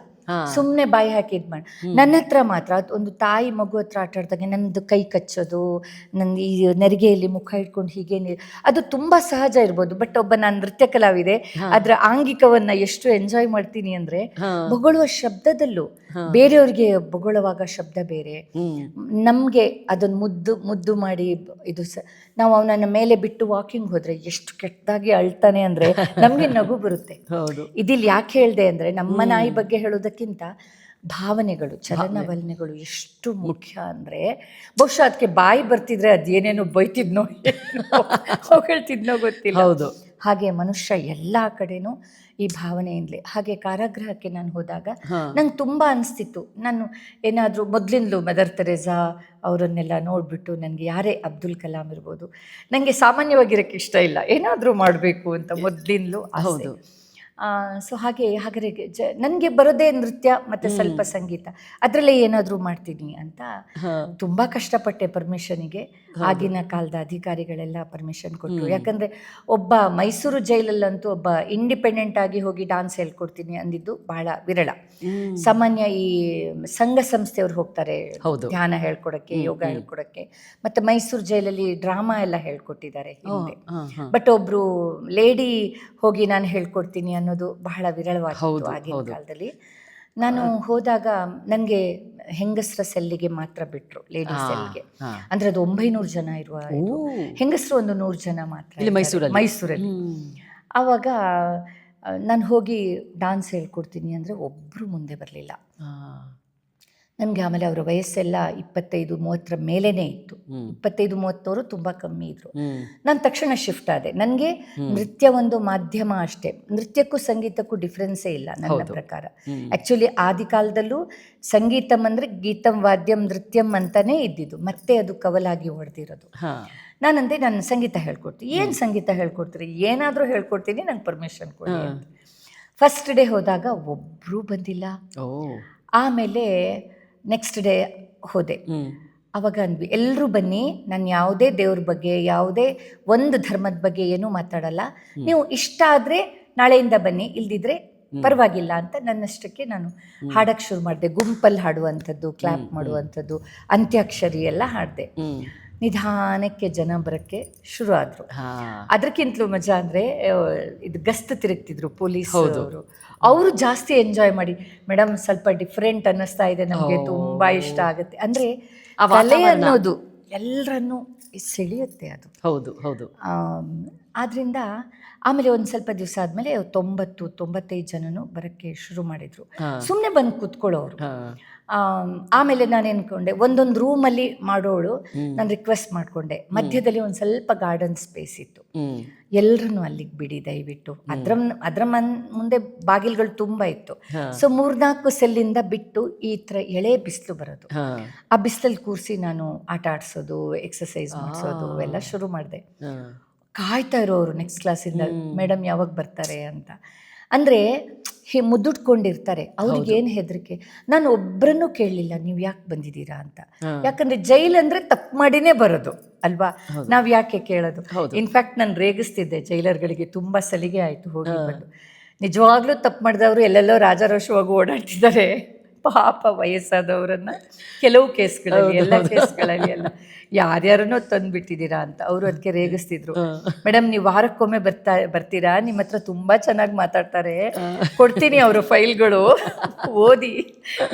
ಸುಮ್ಮನೆ ಬಾಯಿ ಹಾಕಿ ಇದು ಮಾಡಿ. ನನ್ನ ಹತ್ರ ಮಾತ್ರ ಒಂದು ತಾಯಿ ಮಗು ಹತ್ರ ಆಟ ಆಡ್ದಾಗ ನನ್ನದು ಕೈ ಕಚ್ಚೋದು, ನನ್ನ ಈ ನೆರಿಗೆಯಲ್ಲಿ ಮುಖ ಇಟ್ಕೊಂಡು ಹೀಗೆ, ಅದು ತುಂಬಾ ಸಹಜ ಇರ್ಬೋದು. ಬಟ್ ಒಬ್ಬ ನಾನು ನೃತ್ಯ ಕಲಾವಿದೆ, ಅದರ ಆಂಗಿಕವನ್ನ ಎಷ್ಟು ಎಂಜಾಯ್ ಮಾಡ್ತೀನಿ ಅಂದ್ರೆ, ಬೊಗಳುವ ಶಬ್ದದಲ್ಲೂ ಬೇರೆಯವ್ರಿಗೆ ಬೊಗಳುವಾಗ ಶಬ್ದ ಬೇರೆ, ನಮ್ಗೆ ಅದನ್ನ ಮುದ್ದು ಮಾಡಿ ಇದು ನಾವು ಅವನನ್ನ ಮೇಲೆ ಬಿಟ್ಟು ವಾಕಿಂಗ್ ಹೋದ್ರೆ ಎಷ್ಟು ಕೆಟ್ಟದಾಗಿ ಅಳ್ತಾನೆ ಅಂದ್ರೆ ನಮ್ಗೆ ನಗು ಬರುತ್ತೆ. ಇದಿಲ್ಲಿ ಯಾಕೆ ಹೇಳ್ದೆ ಅಂದ್ರೆ, ನಮ್ಮ ನಾಯಿ ಬಗ್ಗೆ ಹೇಳೋದಕ್ಕಿಂತ ಭಾವನೆಗಳು, ಚಲನವಲನೆಗಳು ಎಷ್ಟು ಮುಖ್ಯ ಅಂದರೆ, ಬಹುಶಃ ಅದಕ್ಕೆ ಬಾಯಿ ಬರ್ತಿದ್ರೆ ಅದೇನೇನೋ ಬೈತಿದ್ನೋ ಹೊಗಳ್ತಿದ್ನೋ ಗೊತ್ತಿಲ್ಲ. ಹೌದು. ಹಾಗೆ ಮನುಷ್ಯ ಎಲ್ಲ ಕಡೆನೂ ಈ ಭಾವನೆಯಿಂದಲೇ. ಹಾಗೆ ಕಾರಾಗೃಹಕ್ಕೆ ನಾನು ಹೋದಾಗ ನಂಗೆ ತುಂಬ ಅನಿಸ್ತಿತ್ತು, ನಾನು ಏನಾದರೂ ಮೊದಲಿಂದಲೂ ಮದರ್ ತೆರೇಸಾ ಅವರನ್ನೆಲ್ಲ ನೋಡಿಬಿಟ್ಟು ನನಗೆ ಯಾರೇ ಅಬ್ದುಲ್ ಕಲಾಂ ಇರ್ಬೋದು, ನನಗೆ ಸಾಮಾನ್ಯವಾಗಿರೋಕ್ಕೆ ಇಷ್ಟ ಇಲ್ಲ, ಏನಾದರೂ ಮಾಡಬೇಕು ಅಂತ ಮೊದಲಿಂದಲೂ ಆಸೆ. ಸೊ ಹಾಗಾದ್ರೆ ನನಗೆ ಬರೋದೇ ನೃತ್ಯ ಮತ್ತು ಸ್ವಲ್ಪ ಸಂಗೀತ, ಅದರಲ್ಲೇ ಏನಾದರೂ ಮಾಡ್ತೀನಿ ಅಂತ ತುಂಬ ಕಷ್ಟಪಟ್ಟೆ ಪರ್ಮಿಷನಿಗೆ. ಆಗಿನ ಕಾಲದ ಅಧಿಕಾರಿಗಳೆಲ್ಲ ಪರ್ಮಿಷನ್ ಕೊಟ್ಟರು. ಯಾಕಂದರೆ ಒಬ್ಬ ಮೈಸೂರು ಜೈಲಲ್ಲಂತೂ ಒಬ್ಬ ಇಂಡಿಪೆಂಡೆಂಟ್ ಆಗಿ ಹೋಗಿ ಡಾನ್ಸ್ ಹೇಳ್ಕೊಡ್ತೀನಿ ಅಂದಿದ್ದು ಬಹಳ ವಿರಳ. ಸಾಮಾನ್ಯ ಈ ಸಂಘ ಸಂಸ್ಥೆಯವ್ರು ಹೋಗ್ತಾರೆ ಧ್ಯಾನ ಹೇಳ್ಕೊಡಕ್ಕೆ, ಯೋಗ ಹೇಳ್ಕೊಡಕ್ಕೆ, ಮತ್ತು ಮೈಸೂರು ಜೈಲಲ್ಲಿ ಡ್ರಾಮಾ ಎಲ್ಲ ಹೇಳ್ಕೊಟ್ಟಿದ್ದಾರೆ ಹಿಂದೆ. ಬಟ್ ಒಬ್ರು ಲೇಡಿ ಹೋಗಿ ನಾನು ಹೇಳ್ಕೊಡ್ತೀನಿ ಅನ್ನೋದು ಬಹಳ ವಿರಳವಾಗಿತ್ತು ಆಗಿನ ಕಾಲದಲ್ಲಿ. ನಾನು ಹೋದಾಗ ನನಗೆ ಹೆಂಗಸರ ಸೆಲ್ಲಿಗೆ ಮಾತ್ರ ಬಿಟ್ರು, ಲೇಡೀಸ್ ಸೆಲ್ಗೆ. ಅಂದ್ರೆ ಅದು 900 ಜನ ಇರುವ, ಹೆಂಗಸರು ಒಂದು 100 ಜನ ಮಾತ್ರ ಮೈಸೂರಲ್ಲಿ. ಆವಾಗ ನಾನು ಹೋಗಿ ಡಾನ್ಸ್ ಹೇಳ್ಕೊಡ್ತೀನಿ ಅಂದರೆ ಒಬ್ಬರು ಮುಂದೆ ಬರಲಿಲ್ಲ. ನನಗೆ ಆಮೇಲೆ ಅವರ ವಯಸ್ಸೆಲ್ಲ 25-30 ಮೇಲೇನೇ ಇತ್ತು. 25-30 ತುಂಬ ಕಮ್ಮಿ ಇದ್ರು. ನಾನು ತಕ್ಷಣ ಶಿಫ್ಟ್ ಆದೆ. ನನಗೆ ನೃತ್ಯ ಒಂದು ಮಾಧ್ಯಮ ಅಷ್ಟೇ, ನೃತ್ಯಕ್ಕೂ ಸಂಗೀತಕ್ಕೂ ಡಿಫ್ರೆನ್ಸೇ ಇಲ್ಲ ನನ್ನ ಪ್ರಕಾರ. ಆ್ಯಕ್ಚುಲಿ ಆದಿಕಾಲದಲ್ಲೂ ಸಂಗೀತಂ ಅಂದರೆ ಗೀತಂ ವಾದ್ಯಂ ನೃತ್ಯಂ ಅಂತಾನೇ ಇದ್ದಿದ್ದು, ಮತ್ತೆ ಅದು ಕವಲಾಗಿ ಹೊಡೆದಿರೋದು. ನಾನಂತೆ ನಾನು ಸಂಗೀತ ಹೇಳ್ಕೊಡ್ತೀನಿ. ಏನು ಸಂಗೀತ ಹೇಳ್ಕೊಡ್ತೀರಿ? ಏನಾದರೂ ಹೇಳ್ಕೊಡ್ತೀನಿ, ನಂಗೆ ಪರ್ಮಿಷನ್ ಕೊಡಿ ಅಂತ. ಫಸ್ಟ್ ಡೇ ಹೋದಾಗ ಒಬ್ಬರೂ ಬಂದಿಲ್ಲ. ಆಮೇಲೆ ನೆಕ್ಸ್ಟ್ ಡೇ ಹೋದೆ. ಅವಾಗ ಅಂದ್ವಿ, ಎಲ್ಲರೂ ಬನ್ನಿ, ನಾನು ಯಾವುದೇ ದೇವ್ರ ಬಗ್ಗೆ ಯಾವುದೇ ಒಂದು ಧರ್ಮದ ಬಗ್ಗೆ ಏನೂ ಮಾತಾಡಲ್ಲ, ನೀವು ಇಷ್ಟ ಆದರೆ ನಾಳೆಯಿಂದ ಬನ್ನಿ, ಇಲ್ದಿದ್ರೆ ಪರವಾಗಿಲ್ಲ ಅಂತ ನನ್ನಷ್ಟಕ್ಕೆ ನಾನು ಹಾಡಕ್ಕೆ ಶುರು ಮಾಡಿದೆ. ಗುಂಪಲ್ಲಿ ಹಾಡುವಂಥದ್ದು, ಕ್ಲಾಪ್ ಮಾಡುವಂಥದ್ದು, ಅಂತ್ಯಾಕ್ಷರಿ ಎಲ್ಲ ಹಾಡಿದೆ. ನಿಧಾನಕ್ಕೆ ಜನ ಬರೋಕ್ಕೆ ಶುರು ಆದರು. ಅದಕ್ಕಿಂತಲೂ ಮಜಾ ಅಂದರೆ, ಇದು ಗಸ್ತು ತಿರುಗ್ತಿದ್ರು ಪೊಲೀಸ್ ಅವರು ಜಾಸ್ತಿ ಎಂಜಾಯ್ ಮಾಡಿ, ಮೇಡಮ್ ಸ್ವಲ್ಪ ಡಿಫ್ರೆಂಟ್ ಅನ್ನಿಸ್ತಾ ಇದೆ, ನಮಗೆ ತುಂಬ ಇಷ್ಟ ಆಗುತ್ತೆ ಅಂದರೆ ಕಲೆ ಅನ್ನೋದು ಎಲ್ಲರನ್ನೂ ಸೆಳೆಯುತ್ತೆ. ಅದು ಹೌದು ಹೌದು. ಆದ್ದರಿಂದ ಆಮೇಲೆ ಒಂದು ಸ್ವಲ್ಪ ದಿವಸ ಆದಮೇಲೆ 95 ಜನನು ಬರೋಕ್ಕೆ ಶುರು ಮಾಡಿದರು. ಸುಮ್ಮನೆ ಬಂದು ಕೂತ್ಕೊಳ್ಳೋರು. ಆಮೇಲೆ ನಾನು ಅನ್ಕೊಂಡೆ ಒಂದೊಂದು ರೂಮಲ್ಲಿ ಮಾಡೋಳು, ನಾನು ರಿಕ್ವೆಸ್ಟ್ ಮಾಡಿಕೊಂಡೆ ಮಧ್ಯದಲ್ಲಿ ಒಂದು ಸ್ವಲ್ಪ ಗಾರ್ಡನ್ ಸ್ಪೇಸ್ ಇತ್ತು, ಎಲ್ಲರನ್ನು ಅಲ್ಲಿಗೆ ಬಿಡಿ ದಯವಿಟ್ಟು. ಅದ್ರ ಮುಂದೆ ಬಾಗಿಲುಗಳು ತುಂಬ ಇತ್ತು. ಸೊ 3-4 ಸೆಲ್ಲಿಂದ ಬಿಟ್ಟು ಈ ಥರ ಎಳೆ ಬಿಸಿಲು ಬರೋದು, ಆ ಬಿಸಿಲಲ್ಲಿ ಕೂರಿಸಿ ನಾನು ಆಟ ಆಡಿಸೋದು, ಎಕ್ಸಸೈಸ್ ಮಾಡಿಸೋದು ಎಲ್ಲ ಶುರು ಮಾಡಿದೆ. ಕಾಯ್ತಾ ಇರೋರು ನೆಕ್ಸ್ಟ್ ಕ್ಲಾಸಿಂದ ಮೇಡಮ್ ಯಾವಾಗ ಬರ್ತಾರೆ ಅಂತ. ಅಂದರೆ ಮುದ್ದುಟ್ಕೊಂಡಿರ್ತಾರೆ, ಅವ್ರಿಗೆ ಏನು ಹೆದರಿಕೆ. ನಾನು ಒಬ್ಬರನ್ನೂ ಕೇಳಲಿಲ್ಲ ನೀವು ಯಾಕೆ ಬಂದಿದ್ದೀರಾ ಅಂತ. ಯಾಕಂದರೆ ಜೈಲ್ ಅಂದರೆ ತಪ್ಪು ಮಾಡಿನೇ ಬರೋದು ಅಲ್ವಾ, ನಾವು ಯಾಕೆ ಕೇಳೋದು. ಇನ್ಫ್ಯಾಕ್ಟ್ ನಾನು ರೇಗಿಸ್ತಿದ್ದೆ ಜೈಲರ್ಗಳಿಗೆ, ತುಂಬ ಸಲಿಗೆ ಆಯಿತು ಹೋಗಿ ಬಂದು. ನಿಜವಾಗ್ಲೂ ತಪ್ಪು ಮಾಡಿದವರು ಎಲ್ಲೆಲ್ಲೋ ರಾಜಾರೋಷವಾಗಿ ಓಡಾಡ್ತಿದ್ದಾರೆ, ಪಾಪ ವಯಸ್ಸಾದವರನ್ನು ಕೆಲವು ಕೇಸ್ಗಳಲ್ಲಿ, ಎಲ್ಲ ಕೇಸ್ಗಳಲ್ಲಿ ಎಲ್ಲ ಯಾರ್ಯಾರನ್ನೋ ತಂದುಬಿಟ್ಟಿದ್ದೀರಾ ಅಂತ ಅವರು ಅದಕ್ಕೆ ರೇಗಿಸ್ತಿದ್ರು. ಮೇಡಮ್ ನೀವು ವಾರಕ್ಕೊಮ್ಮೆ ಬರ್ತೀರಾ, ನಿಮ್ಮ ಹತ್ರ ತುಂಬ ಚೆನ್ನಾಗಿ ಮಾತಾಡ್ತಾರೆ, ಕೊಡ್ತೀನಿ ಅವರು ಫೈಲ್ಗಳು ಓದಿ,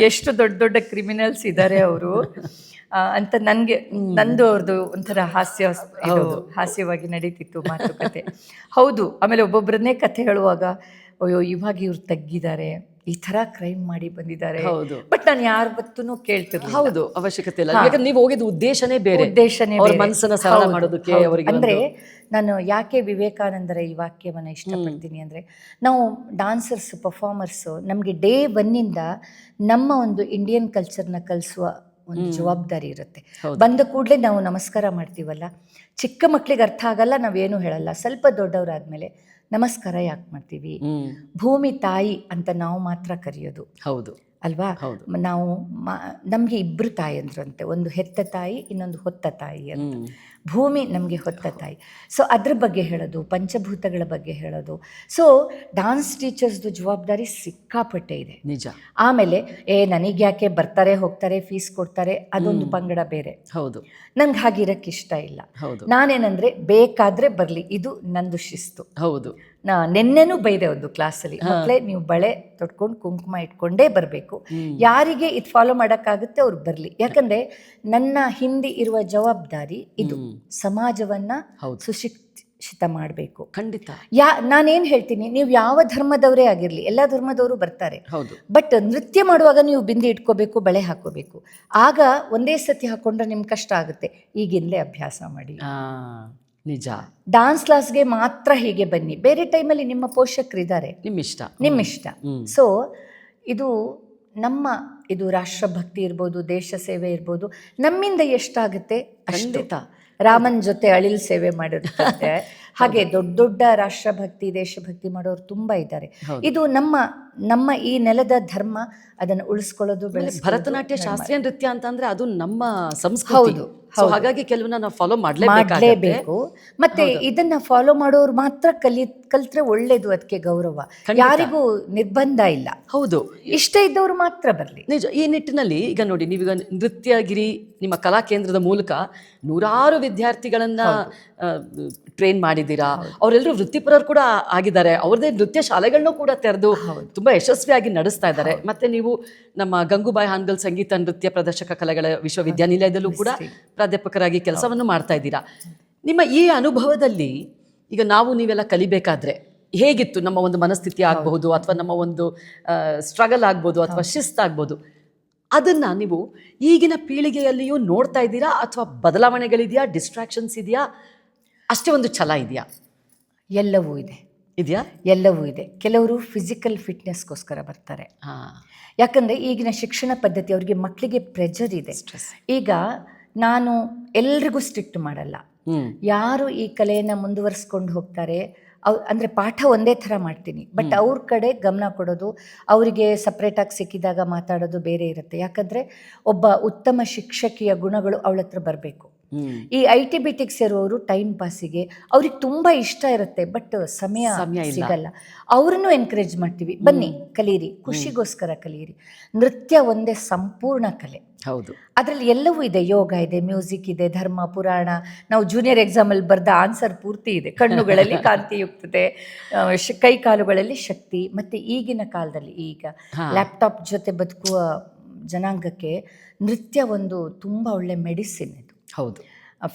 ಎಷ್ಟು ದೊಡ್ಡ ದೊಡ್ಡ ಕ್ರಿಮಿನಲ್ಸ್ ಇದ್ದಾರೆ ಅವರು ಅಂತ ನನಗೆ ನಂದು ಅವ್ರದ್ದು ಒಂಥರ ಹಾಸ್ಯವಾಗಿ ನಡೀತಿತ್ತು ಮಾತುಕತೆ. ಹೌದು. ಆಮೇಲೆ ಒಬ್ಬೊಬ್ಬರನ್ನೇ ಕಥೆ ಹೇಳುವಾಗ ಅಯ್ಯೋ ಇವಾಗ ಇವ್ರು ತಗ್ಗಿದ್ದಾರೆ, ಈ ತರ ಕ್ರೈಮ್ ಮಾಡಿ ಬಂದಿದ್ದಾರೆ, ಬಟ್ ನಾನು ಯಾರ ಬತ್ತೂ ಕೇಳ್ತಿರ್ಲಿಲ್ಲ. ಹೌದು, ಅವಶ್ಯಕತೆ ಇಲ್ಲ. ಯಾಕಂದ್ರೆ ನೀವು ಹೋಗಿದ್ದು ಉದ್ದೇಶನೇ ಬೇರೆ, ಮನಸ್ಸನ್ನ ಸರಳ ಮಾಡೋದಕ್ಕೆ. ಅಂದ್ರೆ ನಾನು ಯಾಕೆ ವಿವೇಕಾನಂದರ ಈ ವಾಕ್ಯವನ್ನು ಇಷ್ಟಪಡ್ತೀನಿ ಅಂದರೆ, ನಾವು ಡಾನ್ಸರ್ಸ್, ಪರ್ಫಾರ್ಮರ್ಸ್, ನಮಗೆ ಡೇ 1 ನಮ್ಮ ಒಂದು ಇಂಡಿಯನ್ ಕಲ್ಚರ್ನ ಕಲಿಸುವ ಒಂದು ಜವಾಬ್ದಾರಿ ಇರುತ್ತೆ. ಬಂದ ಕೂಡಲೇ ನಾವು ನಮಸ್ಕಾರ ಮಾಡ್ತೀವಲ್ಲ, ಚಿಕ್ಕ ಮಕ್ಕಳಿಗೆ ಅರ್ಥ ಆಗಲ್ಲ, ನಾವೇನು ಹೇಳಲ್ಲ. ಸ್ವಲ್ಪ ದೊಡ್ಡವರಾದ್ಮೇಲೆ ನಮಸ್ಕಾರ ಯಾಕೆ ಮಾಡ್ತೀವಿ, ಭೂಮಿ ತಾಯಿ ಅಂತ ನಾವು ಮಾತ್ರ ಕರೆಯೋದು. ಹೌದು ಅಲ್ವಾ. ನಾವು ನಮಗೆ 2 ತಾಯಂದ್ರಂತೆ, ಒಂದು ಹೆತ್ತ ತಾಯಿ, ಇನ್ನೊಂದು ಹೊತ್ತ ತಾಯಿ ಅಂತ. ಭೂಮಿ ನಮಗೆ ಹೊತ್ತ ತಾಯಿ. ಸೊ ಅದ್ರ ಬಗ್ಗೆ ಹೇಳೋದು, ಪಂಚಭೂತಗಳ ಬಗ್ಗೆ ಹೇಳೋದು. ಸೊ ಡಾನ್ಸ್ ಟೀಚರ್ಸ್ದು ಜವಾಬ್ದಾರಿ ಸಿಕ್ಕಾಪಟ್ಟೆ ಇದೆ. ನಿಜ. ಆಮೇಲೆ ನನಗೆ ಯಾಕೆ ಬರ್ತಾರೆ ಹೋಗ್ತಾರೆ ಫೀಸ್ ಕೊಡ್ತಾರೆ ಅದೊಂದು ಪಂಗಡ ಬೇರೆ. ಹೌದು. ನಂಗೆ ಹಾಗಿರಕ್ಕೆ ಇಷ್ಟ ಇಲ್ಲ. ಹೌದು. ನಾನೇನಂದ್ರೆ ಬೇಕಾದ್ರೆ ಬರಲಿ, ಇದು ನಂದು ಶಿಸ್ತು. ಹೌದು. ನೆನ್ನೆನೂ ಬೈದೆ ಒಂದು ಕ್ಲಾಸಲ್ಲಿ, ಮಕ್ಕಳೇ ನೀವು ಬಳೆ ತೊಟ್ಕೊಂಡು ಕುಂಕುಮ ಇಟ್ಕೊಂಡೇ ಬರಬೇಕು, ಯಾರಿಗೆ ಇದು ಫಾಲೋ ಮಾಡೋಕ್ಕಾಗುತ್ತೆ ಅವ್ರು ಬರಲಿ. ಯಾಕಂದರೆ ನನ್ನ ಹಿಂದೆ ಇರುವ ಜವಾಬ್ದಾರಿ ಇದು, ಸಮಾಜವನ್ನ ಸುಶಿಕ್ಷಿತ ಮಾಡಬೇಕು. ಖಂಡಿತ. ನಾನೇನು ಹೇಳ್ತೀನಿ, ನೀವು ಯಾವ ಧರ್ಮದವರೇ ಆಗಿರಲಿ, ಎಲ್ಲ ಧರ್ಮದವರು ಬರ್ತಾರೆ, ಬಟ್ ನೃತ್ಯ ಮಾಡುವಾಗ ನೀವು ಬಿಂದಿ ಇಟ್ಕೋಬೇಕು, ಬಳೆ ಹಾಕೋಬೇಕು. ಆಗ ಒಂದೇ ಸತಿ ಹಾಕೊಂಡ್ರೆ ನಿಮ್ಗೆ ಕಷ್ಟ ಆಗುತ್ತೆ. ಈಗಿಂದಲೇ ಅಭ್ಯಾಸ ಮಾಡಿ. ನಿಜ. ಡಾನ್ಸ್ ಕ್ಲಾಸ್ಗೆ ಮಾತ್ರ ಹೀಗೆ ಬನ್ನಿ, ಬೇರೆ ಟೈಮಲ್ಲಿ ನಿಮ್ಮ ಪೋಷಕರಿದ್ದಾರೆ, ನಿಮ್ಮಿಷ್ಟ. ಸೊ ಇದು ರಾಷ್ಟ್ರಭಕ್ತಿ ಇರ್ಬೋದು, ದೇಶ ಸೇವೆ ಇರ್ಬೋದು, ನಮ್ಮಿಂದ ಎಷ್ಟಾಗುತ್ತೆ ಖಂಡಿತ. ರಾಮನ್ ಜೊತೆ ಅಳಿಲ್ ಸೇವೆ ಮಾಡಿರುತ್ತೆ, ಹಾಗೆ ದೊಡ್ಡ ದೊಡ್ಡ ರಾಷ್ಟ್ರಭಕ್ತಿ, ದೇಶಭಕ್ತಿ ಮಾಡೋರು ತುಂಬ ಇದ್ದಾರೆ. ಇದು ನಮ್ಮ ಈ ನೆಲದ ಧರ್ಮ, ಅದನ್ನು ಉಳಿಸ್ಕೊಳ್ಳೋದು, ಭರತನಾಟ್ಯ ಶಾಸ್ತ್ರೀಯ ನೃತ್ಯ ಅಂತಂದ್ರೆ ಅದು ನಮ್ಮ ಸಂಸ್ಕೃತಿ. ಹಾಗಾಗಿ ಕೆಲವನ್ನ ನಾವು ಫಾಲೋ ಮಾಡಲೇಬೇಕು. ಮತ್ತೆ ಇದನ್ನ ಫಾಲೋ ಮಾಡೋರು ಮಾತ್ರ ಕಲ್ತ್ರೆ ಒಳ್ಳೇದು, ಅದಕ್ಕೆ ಗೌರವ. ಯಾರಿಗೂ ನಿರ್ಬಂಧ ಇಲ್ಲ. ಹೌದು, ಇಷ್ಟ ಇದ್ದವರು ಮಾತ್ರ ಬರಲಿ. ನಿಜ. ಈ ನಿಟ್ಟಿನಲ್ಲಿ ಈಗ ನೋಡಿ, ನೀವೀಗ ನೃತ್ಯಗಿರಿ ನಿಮ್ಮ ಕಲಾ ಕೇಂದ್ರದ ಮೂಲಕ ನೂರಾರು ವಿದ್ಯಾರ್ಥಿಗಳನ್ನ ಟ್ರೈನ್ ಮಾಡಿದ್ದೀರಾ. ಅವರೆಲ್ಲರೂ ವೃತ್ತಿಪರರು ಕೂಡ ಆಗಿದ್ದಾರೆ. ಅವ್ರದ್ದೇ ನೃತ್ಯ ಶಾಲೆಗಳನ್ನೂ ಕೂಡ ತೆರೆದು ತುಂಬಾ ಯಶಸ್ವಿಯಾಗಿ ನಡೆಸ್ತಾ ಇದ್ದಾರೆ. ಮತ್ತೆ ನೀವು ನಮ್ಮ ಗಂಗೂಬಾಯಿ ಹಾನ್ಗಲ್ ಸಂಗೀತ ನೃತ್ಯ ಪ್ರದರ್ಶಕ ಕಲೆಗಳ ವಿಶ್ವವಿದ್ಯಾನಿಲಯದಲ್ಲೂ ಕೂಡ ಪ್ರಾಧ್ಯಾಪಕರಾಗಿ ಕೆಲಸವನ್ನು ಮಾಡ್ತಾ ಇದ್ದೀರಾ. ನಿಮ್ಮ ಈ ಅನುಭವದಲ್ಲಿ ಈಗ ನೀವೆಲ್ಲ ಕಲಿಬೇಕಾದ್ರೆ ಹೇಗಿತ್ತು? ನಮ್ಮ ಒಂದು ಮನಸ್ಥಿತಿ ಆಗಬಹುದು, ಅಥವಾ ನಮ್ಮ ಒಂದು ಸ್ಟ್ರಗಲ್ ಆಗ್ಬೋದು, ಅಥವಾ ಶಿಸ್ತಾಗ್ಬೋದು. ಅದನ್ನು ನೀವು ಈಗಿನ ಪೀಳಿಗೆಯಲ್ಲಿಯೂ ನೋಡ್ತಾ ಇದ್ದೀರಾ, ಅಥವಾ ಬದಲಾವಣೆಗಳಿದೆಯಾ, ಡಿಸ್ಟ್ರಾಕ್ಷನ್ಸ್ ಇದೆಯಾ, ಅಷ್ಟೇ ಒಂದು ಛಲ ಇದೆಯಾ? ಎಲ್ಲವೂ ಇದೆ. ಕೆಲವರು ಫಿಸಿಕಲ್ ಫಿಟ್ನೆಸ್ಗೋಸ್ಕರ ಬರ್ತಾರೆ. ಯಾಕಂದರೆ ಈಗಿನ ಶಿಕ್ಷಣ ಪದ್ಧತಿ ಅವರಿಗೆ, ಮಕ್ಕಳಿಗೆ ಪ್ರೆಷರ್ ಇದೆ, ಸ್ಟ್ರೆಸ್. ಈಗ ನಾನು ಎಲ್ರಿಗೂ ಸ್ಟ್ರಿಕ್ಟ್ ಮಾಡಲ್ಲ. ಯಾರು ಈ ಕಲೆಯನ್ನು ಮುಂದುವರಿಸ್ಕೊಂಡು ಹೋಗ್ತಾರೆ, ಅಂದರೆ ಪಾಠ ಒಂದೇ ಥರ ಮಾಡ್ತೀನಿ, ಬಟ್ ಅವ್ರ ಕಡೆ ಗಮನ ಕೊಡೋದು, ಅವರಿಗೆ ಸಪ್ರೇಟಾಗಿ ಸಿಕ್ಕಿದಾಗ ಮಾತಾಡೋದು ಬೇರೆ ಇರುತ್ತೆ. ಯಾಕಂದರೆ ಒಬ್ಬ ಉತ್ತಮ ಶಿಕ್ಷಕಿಯ ಗುಣಗಳು ಅವಳ ಹತ್ರ ಬರಬೇಕು. ಈ ITBT ಸೇರುವವರು ಟೈಮ್ ಪಾಸಿಗೆ ಅವ್ರಿಗೆ ತುಂಬ ಇಷ್ಟ ಇರುತ್ತೆ, ಬಟ್ ಸಮಯ ಸಿಗಲ್ಲ. ಅವ್ರನ್ನೂ ಎನ್ಕರೇಜ್ ಮಾಡ್ತೀವಿ, ಬನ್ನಿ ಕಲೀರಿ, ಖುಷಿಗೋಸ್ಕರ ಕಲೀರಿ. ನೃತ್ಯ ಒಂದೇ ಸಂಪೂರ್ಣ ಕಲೆ. ಹೌದು. ಅದರಲ್ಲಿ ಎಲ್ಲವೂ ಇದೆ. ಯೋಗ ಇದೆ, ಮ್ಯೂಸಿಕ್ ಇದೆ, ಧರ್ಮ, ಪುರಾಣ. ನಾವು ಜೂನಿಯರ್ ಎಕ್ಸಾಮಲ್ಲಿ ಬರೆದ ಆನ್ಸರ್ ಪೂರ್ತಿ ಇದೆ. ಕಣ್ಣುಗಳಲ್ಲಿ ಕಾಂತಿಯುಕ್ತತೆ, ಕೈ ಕಾಲುಗಳಲ್ಲಿ ಶಕ್ತಿ. ಮತ್ತು ಈಗಿನ ಕಾಲದಲ್ಲಿ ಈಗ ಲ್ಯಾಪ್ಟಾಪ್ ಜೊತೆ ಬದುಕುವ ಜನಾಂಗಕ್ಕೆ ನೃತ್ಯ ಒಂದು ತುಂಬ ಒಳ್ಳೆ ಮೆಡಿಸಿನ್ ಇದು. ಹೌದು.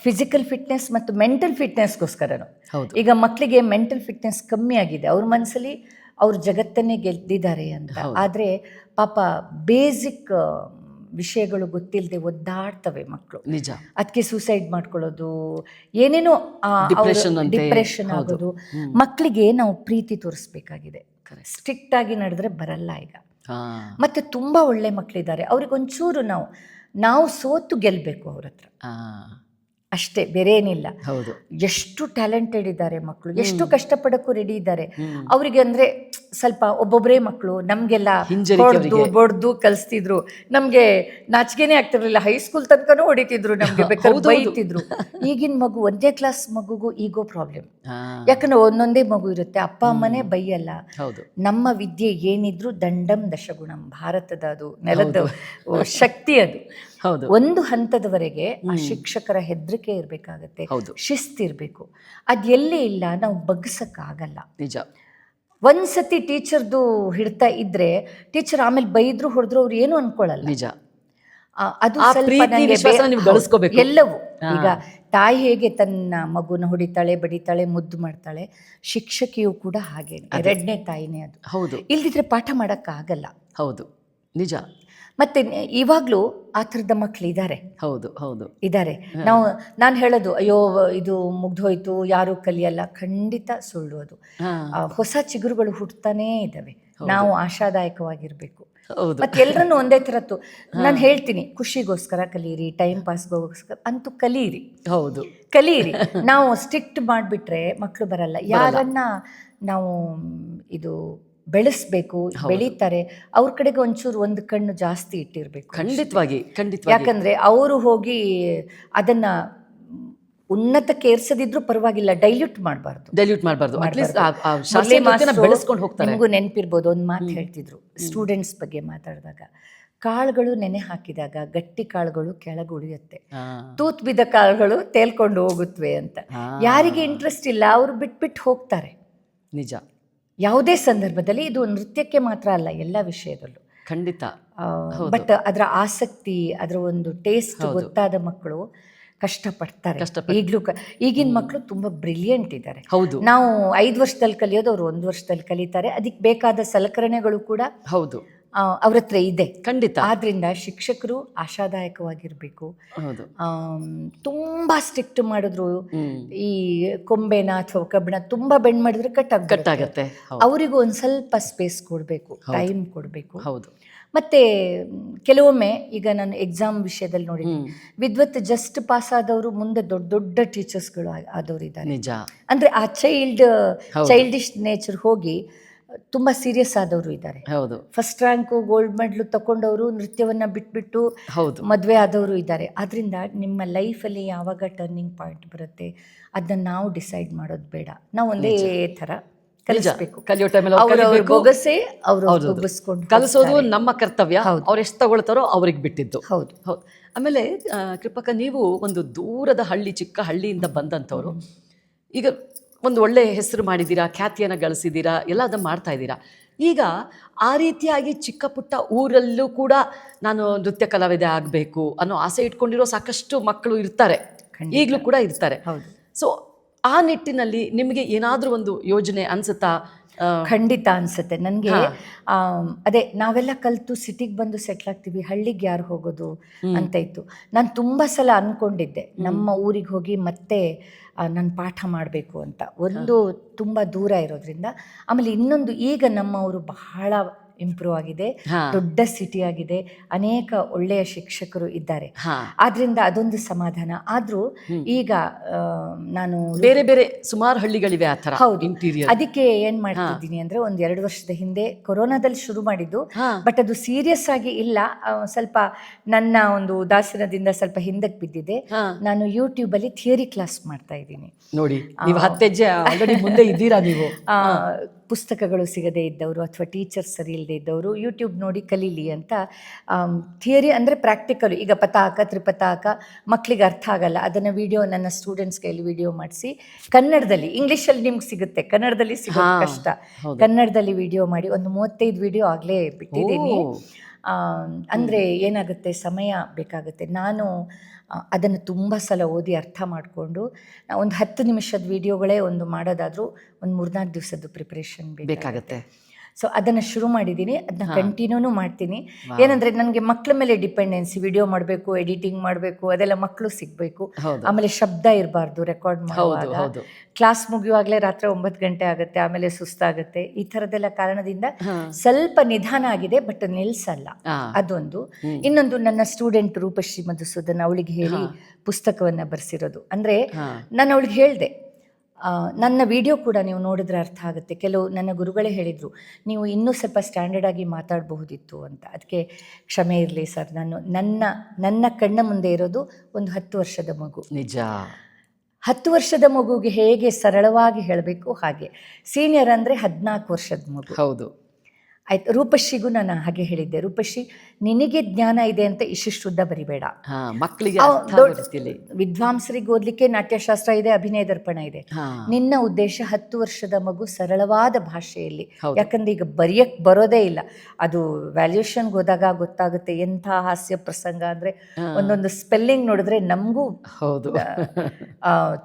ಫಿಸಿಕಲ್ ಫಿಟ್ನೆಸ್ ಮತ್ತು ಮೆಂಟಲ್ ಫಿಟ್ನೆಸ್ಗೋಸ್ಕರನು. ಹೌದು. ಈಗ ಮಕ್ಕಳಿಗೆ ಮೆಂಟಲ್ ಫಿಟ್ನೆಸ್ ಕಮ್ಮಿ ಆಗಿದೆ, ಅವ್ರ ಮನಸ್ಸಲ್ಲಿ ಅವ್ರ ಜಗತ್ತನ್ನೇ ಗೆದ್ದಿದ್ದಾರೆ ಅಂತ. ಆದರೆ ಪಾಪ ಬೇಸಿಕ್ ವಿಷಯಗಳು ಗೊತ್ತಿಲ್ಲದೆ ಒದ್ದಾಡ್ತವೆ ಮಕ್ಕಳು. ನಿಜ. ಅದಕ್ಕೆ ಸೂಸೈಡ್ ಮಾಡ್ಕೊಳ್ಳೋದು, ಏನೇನೋ ಡಿಪ್ರೆಷನ್ ಆಗೋದು. ಮಕ್ಕಳಿಗೆ ನಾವು ಪ್ರೀತಿ ತೋರಿಸ್ಬೇಕಾಗಿದೆ. ಸ್ಟ್ರಿಕ್ಟ್ ಆಗಿ ನಡೆದ್ರೆ ಬರಲ್ಲ ಈಗ. ಮತ್ತೆ ತುಂಬ ಒಳ್ಳೆ ಮಕ್ಕಳಿದ್ದಾರೆ, ಅವ್ರಿಗೆ ಒಂಚೂರು ನಾವು ಸೋತು ಗೆಲ್ಲಬೇಕು ಅವ್ರ ಹತ್ರ, ಅಷ್ಟೇ, ಬೇರೆ ಏನಿಲ್ಲ. ಹೌದು. ಎಷ್ಟು ಟ್ಯಾಲೆಂಟೆಡ್ ಇದ್ದಾರೆ ಮಕ್ಕಳು, ಎಷ್ಟು ಕಷ್ಟಪಡಕ್ಕೂ ರೆಡಿ ಇದ್ದಾರೆ. ಅವರಿಗೆ ಅಂದರೆ ಸ್ವಲ್ಪ ಒಬ್ಬೊಬ್ಬರೇ ಮಕ್ಕಳು ನಮಗೆಲ್ಲ ಬಡ್ದು ಕಲಿಸ್ತಿದ್ರು, ನಮಗೆ ನಾಚಿಕೆನೇ ಆಗ್ತಿರ್ಲಿಲ್ಲ, ಹೈಸ್ಕೂಲ್ ತನಕನೂ ಹೊಡಿತಿದ್ರು, ನಮಗೆ ಬೇಕಾದ್ರೆ ಬೈತಿದ್ರು. ಈಗಿನ ಮಗು 1ನೇ ಕ್ಲಾಸ್ ಮಗುಗೂ ಈಗೋ ಪ್ರಾಬ್ಲಮ್, ಯಾಕಂದ್ರೆ ಒಂದೊಂದೇ ಮಗು ಇರುತ್ತೆ, ಅಪ್ಪ ಅಮ್ಮನೇ ಬೈಯಲ್ಲ. ನಮ್ಮ ವಿದ್ಯೆ ಏನಿದ್ರು ದಂಡಂ ದಶಗುಣಂ, ಭಾರತದ ಅದು ನೆಲದ ಶಕ್ತಿ ಅದು. ಒಂದು ಹಂತದವರೆಗೆ ಆ ಶಿಕ್ಷಕರ ಹೆದರಿಕೆ ಇರಬೇಕಾಗತ್ತೆ, ಶಿಸ್ತಿರ್ಬೇಕು. ಅದು ಎಲ್ಲೇ ಇಲ್ಲ, ನಾವು ಬಗ್ಸಕ್ಕಾಗಲ್ಲ. ನಿಜ. ಒಂದ್ಸತಿ ಟೀಚರ್ದು ಹಿಡ್ತಾ ಇದ್ರೆ ಟೀಚರ್ ಆಮೇಲೆ ಬೈದ್ರು ಹೊಡೆದ್ರು ಅವ್ರು ಏನು ಅನ್ಕೊಳ್ಳಲ್ಲ. ನಿಜ. ಅದು ಸ್ವಲ್ಪ ಎಲ್ಲವೂ. ಈಗ ತಾಯಿ ಹೇಗೆ ತನ್ನ ಮಗುನ ಹೊಡಿತಾಳೆ, ಬಡಿತಾಳೆ, ಮುದ್ದು ಮಾಡ್ತಾಳೆ, ಶಿಕ್ಷಕಿಯು ಕೂಡ ಹಾಗೆ, 2ನೇ ತಾಯಿನೇ ಅದು. ಹೌದು. ಇಲ್ದಿದ್ರೆ ಪಾಠ ಮಾಡೋಕ್ಕಾಗಲ್ಲ. ಹೌದು, ನಿಜ. ಮತ್ತೆ ಇವಾಗಲೂ ಆ ಥರದ ಮಕ್ಕಳು ಇದ್ದಾರೆ. ಹೌದು ಹೌದು ಇದ್ದಾರೆ. ನಾನು ಹೇಳೋದು, ಅಯ್ಯೋ ಇದು ಮುಗ್ದೋಯ್ತು, ಯಾರು ಕಲಿಯಲ್ಲ, ಖಂಡಿತ ಸುಳ್ಳು ಅದು. ಹೊಸ ಚಿಗುರುಗಳು ಹುಟ್ಟುತ್ತಾನೇ ಇದ್ದಾವೆ. ನಾವು ಆಶಾದಾಯಕವಾಗಿರಬೇಕು. ಮತ್ತೆ ಎಲ್ಲರನ್ನು ಒಂದೇ ಥರದ್ದು ನಾನು ಹೇಳ್ತೀನಿ, ಖುಷಿಗೋಸ್ಕರ ಕಲೀರಿ, ಟೈಮ್ ಪಾಸ್ಗೋಸ್ಕರ ಅಂತೂ ಕಲೀರಿ. ಹೌದು, ಕಲೀರಿ. ನಾವು ಸ್ಟ್ರಿಕ್ಟ್ ಮಾಡಿಬಿಟ್ರೆ ಮಕ್ಕಳು ಬರಲ್ಲ. ಯಾರನ್ನ ನಾವು ಇದು ಬೆಳೆಸ್ಬೇಕು, ಬೆಳೀತಾರೆ, ಅವ್ರ ಕಡೆಗೆ ಒಂಚೂರು ಒಂದು ಕಣ್ಣು ಜಾಸ್ತಿ ಇಟ್ಟಿರ್ಬೇಕು. ಖಂಡಿತವಾಗಿ. ಯಾಕಂದ್ರೆ ಅವರು ಹೋಗಿ ಅದನ್ನ ಉನ್ನತಕ್ಕೆ ಏರ್ಸದಿದ್ರು ಪರವಾಗಿಲ್ಲ, ಡೈಲ್ಯೂಟ್ ಮಾಡಬಾರ್ದು. ನಿಮಗೂ ನೆನಪಿರ್ಬೋದು, ಒಂದು ಮಾತು ಹೇಳ್ತಿದ್ರು ಸ್ಟೂಡೆಂಟ್ಸ್ ಬಗ್ಗೆ ಮಾತಾಡಿದಾಗ, ಕಾಳುಗಳು ನೆನೆ ಹಾಕಿದಾಗ ಗಟ್ಟಿ ಕಾಳುಗಳು ಕೆಳಗೆ ಉಳಿಯುತ್ತೆ, ತೂತ್ ಬಿದ್ದ ಕಾಳುಗಳು ತೇಲ್ಕೊಂಡು ಹೋಗುತ್ತವೆ ಅಂತ. ಯಾರಿಗೆ ಇಂಟ್ರೆಸ್ಟ್ ಇಲ್ಲ ಅವರು ಬಿಟ್ಬಿಟ್ಟು ಹೋಗ್ತಾರೆ. ನಿಜ. ಯಾವುದೇ ಸಂದರ್ಭದಲ್ಲಿ, ಇದು ನೃತ್ಯಕ್ಕೆ ಮಾತ್ರ ಅಲ್ಲ, ಎಲ್ಲ ವಿಷಯದಲ್ಲೂ ಖಂಡಿತ. ಬಟ್ ಅದರ ಆಸಕ್ತಿ, ಅದರ ಒಂದು ಟೇಸ್ಟ್ ಗೊತ್ತಾದ ಮಕ್ಕಳು ಕಷ್ಟಪಡ್ತಾರೆ. ಈಗಿನ ಮಕ್ಕಳು ತುಂಬಾ ಬ್ರಿಲಿಯಂಟ್ ಇದ್ದಾರೆ. ನಾವು 5 ವರ್ಷದಲ್ಲಿ ಕಲಿಯೋದು ಅವ್ರು 1 ವರ್ಷದಲ್ಲಿ ಕಲಿತಾರೆ. ಅದಕ್ಕೆ ಬೇಕಾದ ಸಲಕರಣೆಗಳು ಕೂಡ ಹೌದು ಅವ್ರ ಹತ್ರ ಇದೆ. ಖಂಡಿತ. ಆದ್ರಿಂದ ಶಿಕ್ಷಕರು ಆಶಾದಾಯಕವಾಗಿರ್ಬೇಕು. ತುಂಬಾ ಸ್ಟ್ರಿಕ್ಟ್ ಮಾಡಿದ್ರು, ಈ ಕೊಂಬೆನ ಅಥವಾ ಕಬ್ಬಿಣ ತುಂಬಾ ಬೆಂಡ್ ಮಾಡಿದ್ರೆ ಕಟ್ಟಾಗತ್ತೆ. ಅವರಿಗೂ ಒಂದ್ ಸ್ವಲ್ಪ ಸ್ಪೇಸ್ ಕೊಡ್ಬೇಕು, ಟೈಮ್ ಕೊಡ್ಬೇಕು. ಹೌದು. ಮತ್ತೆ ಕೆಲವೊಮ್ಮೆ ಈಗ ನಾನು ಎಕ್ಸಾಮ್ ವಿಷಯದಲ್ಲಿ ನೋಡಿದ್ದೀನಿ, ವಿದ್ವತ್ ಜಸ್ಟ್ ಪಾಸ್ ಆದವರು ಮುಂದೆ ದೊಡ್ಡ ದೊಡ್ಡ ಟೀಚರ್ಸ್ಗಳು ಆದವರು ಇದ್ದಾರೆ. ನಿಜ. ಅಂದ್ರೆ ಆ ಚೈಲ್ಡಿಶ್ ನೇಚರ್ ಹೋಗಿ ತುಂಬಾ ಸೀರಿಯಸ್ ಆದವರು ಇದ್ದಾರೆ. ಹೌದು. ಫಸ್ಟ್ ರ್ಯಾಂಕು, ಗೋಲ್ಡ್ ಮೆಡಲ್ ತಗೊಂಡವರು ನೃತ್ಯವನ್ನ ಬಿಟ್ಬಿಟ್ಟು ಮದುವೆ ಆದವರು ಇದ್ದಾರೆ. ಆದ್ರಿಂದ ನಿಮ್ಮ ಲೈಫಲ್ಲಿ ಯಾವಾಗ ಟರ್ನಿಂಗ್ ಪಾಯಿಂಟ್ ಬರುತ್ತೆ ಅದನ್ನ ನಾವು ಡಿಸೈಡ್ ಮಾಡೋದು ಬೇಡ. ನಾವು ಒಂದೇ ಥರ ಕಲಿಸಬೇಕು. ಕಲಿಸೋದು ನಮ್ಮ ಕರ್ತವ್ಯ. ಅವ್ರು ಎಷ್ಟು ತಗೊಳ್ತಾರೋ ಅವ್ರಿಗೆ ಬಿಟ್ಟಿದ್ದು. ಹೌದು ಹೌದು. ಆಮೇಲೆ ಕೃಪಕ್ಕ, ನೀವು ಒಂದು ದೂರದ ಹಳ್ಳಿ, ಚಿಕ್ಕ ಹಳ್ಳಿಯಿಂದ ಬಂದಂಥವ್ರು, ಈಗ ಒಂದು ಒಳ್ಳೆ ಹೆಸರು ಮಾಡಿದ್ದೀರಾ, ಖ್ಯಾತಿಯನ್ನು ಗಳಿಸಿದ್ದೀರಾ, ಎಲ್ಲ ಅದನ್ನು ಮಾಡ್ತಾ ಇದ್ದೀರಾ. ಈಗ ಆ ರೀತಿಯಾಗಿ ಚಿಕ್ಕ ಪುಟ್ಟ ಊರಲ್ಲೂ ಕೂಡ ನಾನು ನೃತ್ಯ ಕಲಾವಿದೆ ಆಗಬೇಕು ಅನ್ನೋ ಆಸೆ ಇಟ್ಕೊಂಡಿರೋ ಸಾಕಷ್ಟು ಮಕ್ಕಳು ಇರ್ತಾರೆ, ಈಗಲೂ ಕೂಡ ಇರ್ತಾರೆ. ಸೊ ಆ ನಿಟ್ಟಿನಲ್ಲಿ ನಿಮಗೆ ಏನಾದರೂ ಒಂದು ಯೋಜನೆ ಅನ್ಸುತ್ತಾ? ಖಂಡಿತ ಅನ್ಸುತ್ತೆ ನನಗೆ. ಅದೇ ನಾವೆಲ್ಲ ಕಲಿತು ಸಿಟಿಗೆ ಬಂದು ಸೆಟ್ಲ್ ಆಗ್ತೀವಿ, ಹಳ್ಳಿಗೆ ಯಾರು ಹೋಗೋದು ಅಂತ ಇತ್ತು. ನಾನು ತುಂಬ ಸಲ ಅಂದ್ಕೊಂಡಿದ್ದೆ ನಮ್ಮ ಊರಿಗೆ ಹೋಗಿ ಮತ್ತೆ ನಾನು ಪಾಠ ಮಾಡಬೇಕು ಅಂತ. ಒಂದು ತುಂಬ ದೂರ ಇರೋದ್ರಿಂದ, ಆಮೇಲೆ ಇನ್ನೊಂದು, ಈಗ ನಮ್ಮ ಊರು ಬಹಳ ಇಂಪ್ರೂವ್ ಆಗಿದೆ, ದೊಡ್ಡ ಸಿಟಿ ಆಗಿದೆ, ಅನೇಕ ಒಳ್ಳೆಯ ಶಿಕ್ಷಕರು ಇದ್ದಾರೆ. ಆದ್ರಿಂದ ಅದೊಂದು ಸಮಾಧಾನ. ಆದ್ರೂ ಈಗ ನಾನು ಬೇರೆ ಬೇರೆ ಸುಮಾರು ಹಳ್ಳಿಗಳಿವೆ ಆ ಥರ. ಹೌದು. ಅದಕ್ಕೆ ಏನ್ ಮಾಡ್ತಿದ್ದೀನಿ ಅಂದ್ರೆ, 1-2 ವರ್ಷದ ಹಿಂದೆ ಕೊರೋನಾದಲ್ಲಿ ಶುರು ಮಾಡಿದ್ದು, ಬಟ್ ಅದು ಸೀರಿಯಸ್ ಆಗಿ ಇಲ್ಲ, ಸ್ವಲ್ಪ ನನ್ನ ಒಂದು ಉದಾಸೀನದಿಂದ ಸ್ವಲ್ಪ ಹಿಂದಕ್ಕೆ ಬಿದ್ದಿದೆ. ನಾನು ಯೂಟ್ಯೂಬ್ ಅಲ್ಲಿ ಥಿಯರಿ ಕ್ಲಾಸ್ ಮಾಡ್ತಾ ಇದ್ದೀನಿ. ನೋಡಿ, ನೀವು 10 ಹೆಜ್ಜೆ ಆಲ್ರೆಡಿ ಮುಂದೆ ಇದ್ದೀರಾ ನೀವು. ಪುಸ್ತಕಗಳು ಸಿಗದೇ ಇದ್ದವರು ಅಥವಾ ಟೀಚರ್ಸ್ ಸರಿ ಇಲ್ಲದೆ ಇದ್ದವರು ಯೂಟ್ಯೂಬ್ ನೋಡಿ ಕಲೀಲಿ ಅಂತ. ಥಿಯರಿ ಅಂದರೆ ಪ್ರಾಕ್ಟಿಕಲ್. ಈಗ ಪತಾಕ, ತ್ರಿಪತಾಕ ಮಕ್ಕಳಿಗೆ ಅರ್ಥ ಆಗಲ್ಲ, ಅದನ್ನು ವಿಡಿಯೋ ನನ್ನ ಸ್ಟೂಡೆಂಟ್ಸ್ ಕೈಯಲ್ಲಿ ವಿಡಿಯೋ ಮಾಡಿಸಿ ಕನ್ನಡದಲ್ಲಿ, ಇಂಗ್ಲೀಷಲ್ಲಿ ನಿಮ್ಗೆ ಸಿಗುತ್ತೆ, ಕನ್ನಡದಲ್ಲಿ ಸಿಗೋದು ಕಷ್ಟ, ಕನ್ನಡದಲ್ಲಿ ವಿಡಿಯೋ ಮಾಡಿ ಒಂದು 35 ವಿಡಿಯೋ ಆಗಲೇ ಬಿಟ್ಟಿದ್ದೀನಿ. ಅಂದರೆ ಏನಾಗುತ್ತೆ, ಸಮಯ ಬೇಕಾಗುತ್ತೆ. ನಾನು ಅದನ್ನು ತುಂಬ ಸಲ ಓದಿ ಅರ್ಥ ಮಾಡಿಕೊಂಡು ಒಂದು 10 ನಿಮಿಷದ ವಿಡಿಯೋಗಳೇ ಒಂದು ಮಾಡೋದಾದರೂ ಒಂದು 3-4 ದಿವಸದ್ದು ಪ್ರಿಪ್ರೇಷನ್ ಬೇಕಾಗುತ್ತೆ. ಸೊ ಅದನ್ನು ಶುರು ಮಾಡಿದ್ದೀನಿ, ಅದನ್ನ ಕಂಟಿನ್ಯೂನು ಮಾಡ್ತೀನಿ. ಏನಂದರೆ ನನಗೆ ಮಕ್ಕಳ ಮೇಲೆ ಡಿಪೆಂಡೆನ್ಸಿ, ವಿಡಿಯೋ ಮಾಡಬೇಕು, ಎಡಿಟಿಂಗ್ ಮಾಡಬೇಕು, ಅದೆಲ್ಲ ಮಕ್ಕಳು ಸಿಗಬೇಕು. ಆಮೇಲೆ ಶಬ್ದ ಇರಬಾರ್ದು ರೆಕಾರ್ಡ್ ಮಾಡುವಾಗ. ಕ್ಲಾಸ್ ಮುಗಿಯುವಾಗಲೇ ರಾತ್ರಿ 9 ಗಂಟೆ ಆಗುತ್ತೆ, ಆಮೇಲೆ ಸುಸ್ತಾಗುತ್ತೆ. ಈ ಥರದ್ದೆಲ್ಲ ಕಾರಣದಿಂದ ಸ್ವಲ್ಪ ನಿಧಾನ ಆಗಿದೆ, ಬಟ್ ನಿಲ್ಸಲ್ಲ. ಅದೊಂದು. ಇನ್ನೊಂದು, ನನ್ನ ಸ್ಟೂಡೆಂಟ್ ರೂಪಶ್ರೀ ಮಧುಸೂದನ್, ಅವಳಿಗೆ ಹೇಳಿ ಪುಸ್ತಕವನ್ನು ಬರೆಸಿರೋದು. ಅಂದರೆ ನಾನು ಅವಳಿಗೆ ಹೇಳಿದೆ, ನನ್ನ ವಿಡಿಯೋ ಕೂಡ ನೀವು ನೋಡಿದ್ರೆ ಅರ್ಥ ಆಗುತ್ತೆ. ಕೆಲವು ನನ್ನ ಗುರುಗಳೇ ಹೇಳಿದರು, ನೀವು ಇನ್ನೂ ಸ್ವಲ್ಪ ಸ್ಟ್ಯಾಂಡರ್ಡಾಗಿ ಮಾತಾಡಬಹುದಿತ್ತು ಅಂತ. ಅದಕ್ಕೆ ಕ್ಷಮೆ ಇರಲಿ ಸರ್. ನನ್ನ ಕಣ್ಣ ಮುಂದೆ ಇರೋದು ಒಂದು 10 ವರ್ಷದ ಮಗು. ನಿಜ. 10 ವರ್ಷದ ಮಗುಗೆ ಹೇಗೆ ಸರಳವಾಗಿ ಹೇಳಬೇಕು ಹಾಗೆ. ಸೀನಿಯರ್ ಅಂದರೆ 14 ವರ್ಷದ ಮಗು. ಹೌದು. ಆಯ್ತು. ರೂಪಶ್ರೀಗೂ ನಾನು ಹಾಗೆ ಹೇಳಿದ್ದೆ, ರೂಪಶ್ರೀ ನಿನಗೆ ಜ್ಞಾನ ಇದೆ ಅಂತ ಇಷ್ಟಿಷ್ಟುದ್ದ ಬರಿಬೇಡ. ಮಕ್ಕಳಿಗೆ ವಿದ್ವಾಂಸರಿಗೆ ಓದಲಿಕ್ಕೆ ನಾಟ್ಯಶಾಸ್ತ್ರ ಇದೆ, ಅಭಿನಯ ದರ್ಪಣ ಇದೆ. ನಿನ್ನ ಉದ್ದೇಶ 10 ವರ್ಷದ ಮಗು ಸರಳವಾದ ಭಾಷೆಯಲ್ಲಿ, ಯಾಕಂದ್ರೆ ಈಗ ಬರೆಯಕ್ ಬರೋದೇ ಇಲ್ಲ. ಅದು ವ್ಯಾಲ್ಯೂಯೇಷನ್ಗೆ ಹೋದಾಗ ಗೊತ್ತಾಗುತ್ತೆ ಎಂಥ ಹಾಸ್ಯ ಪ್ರಸಂಗ ಅಂದರೆ, ಒಂದೊಂದು ಸ್ಪೆಲ್ಲಿಂಗ್ ನೋಡಿದ್ರೆ ನಮಗೂ ಹೌದು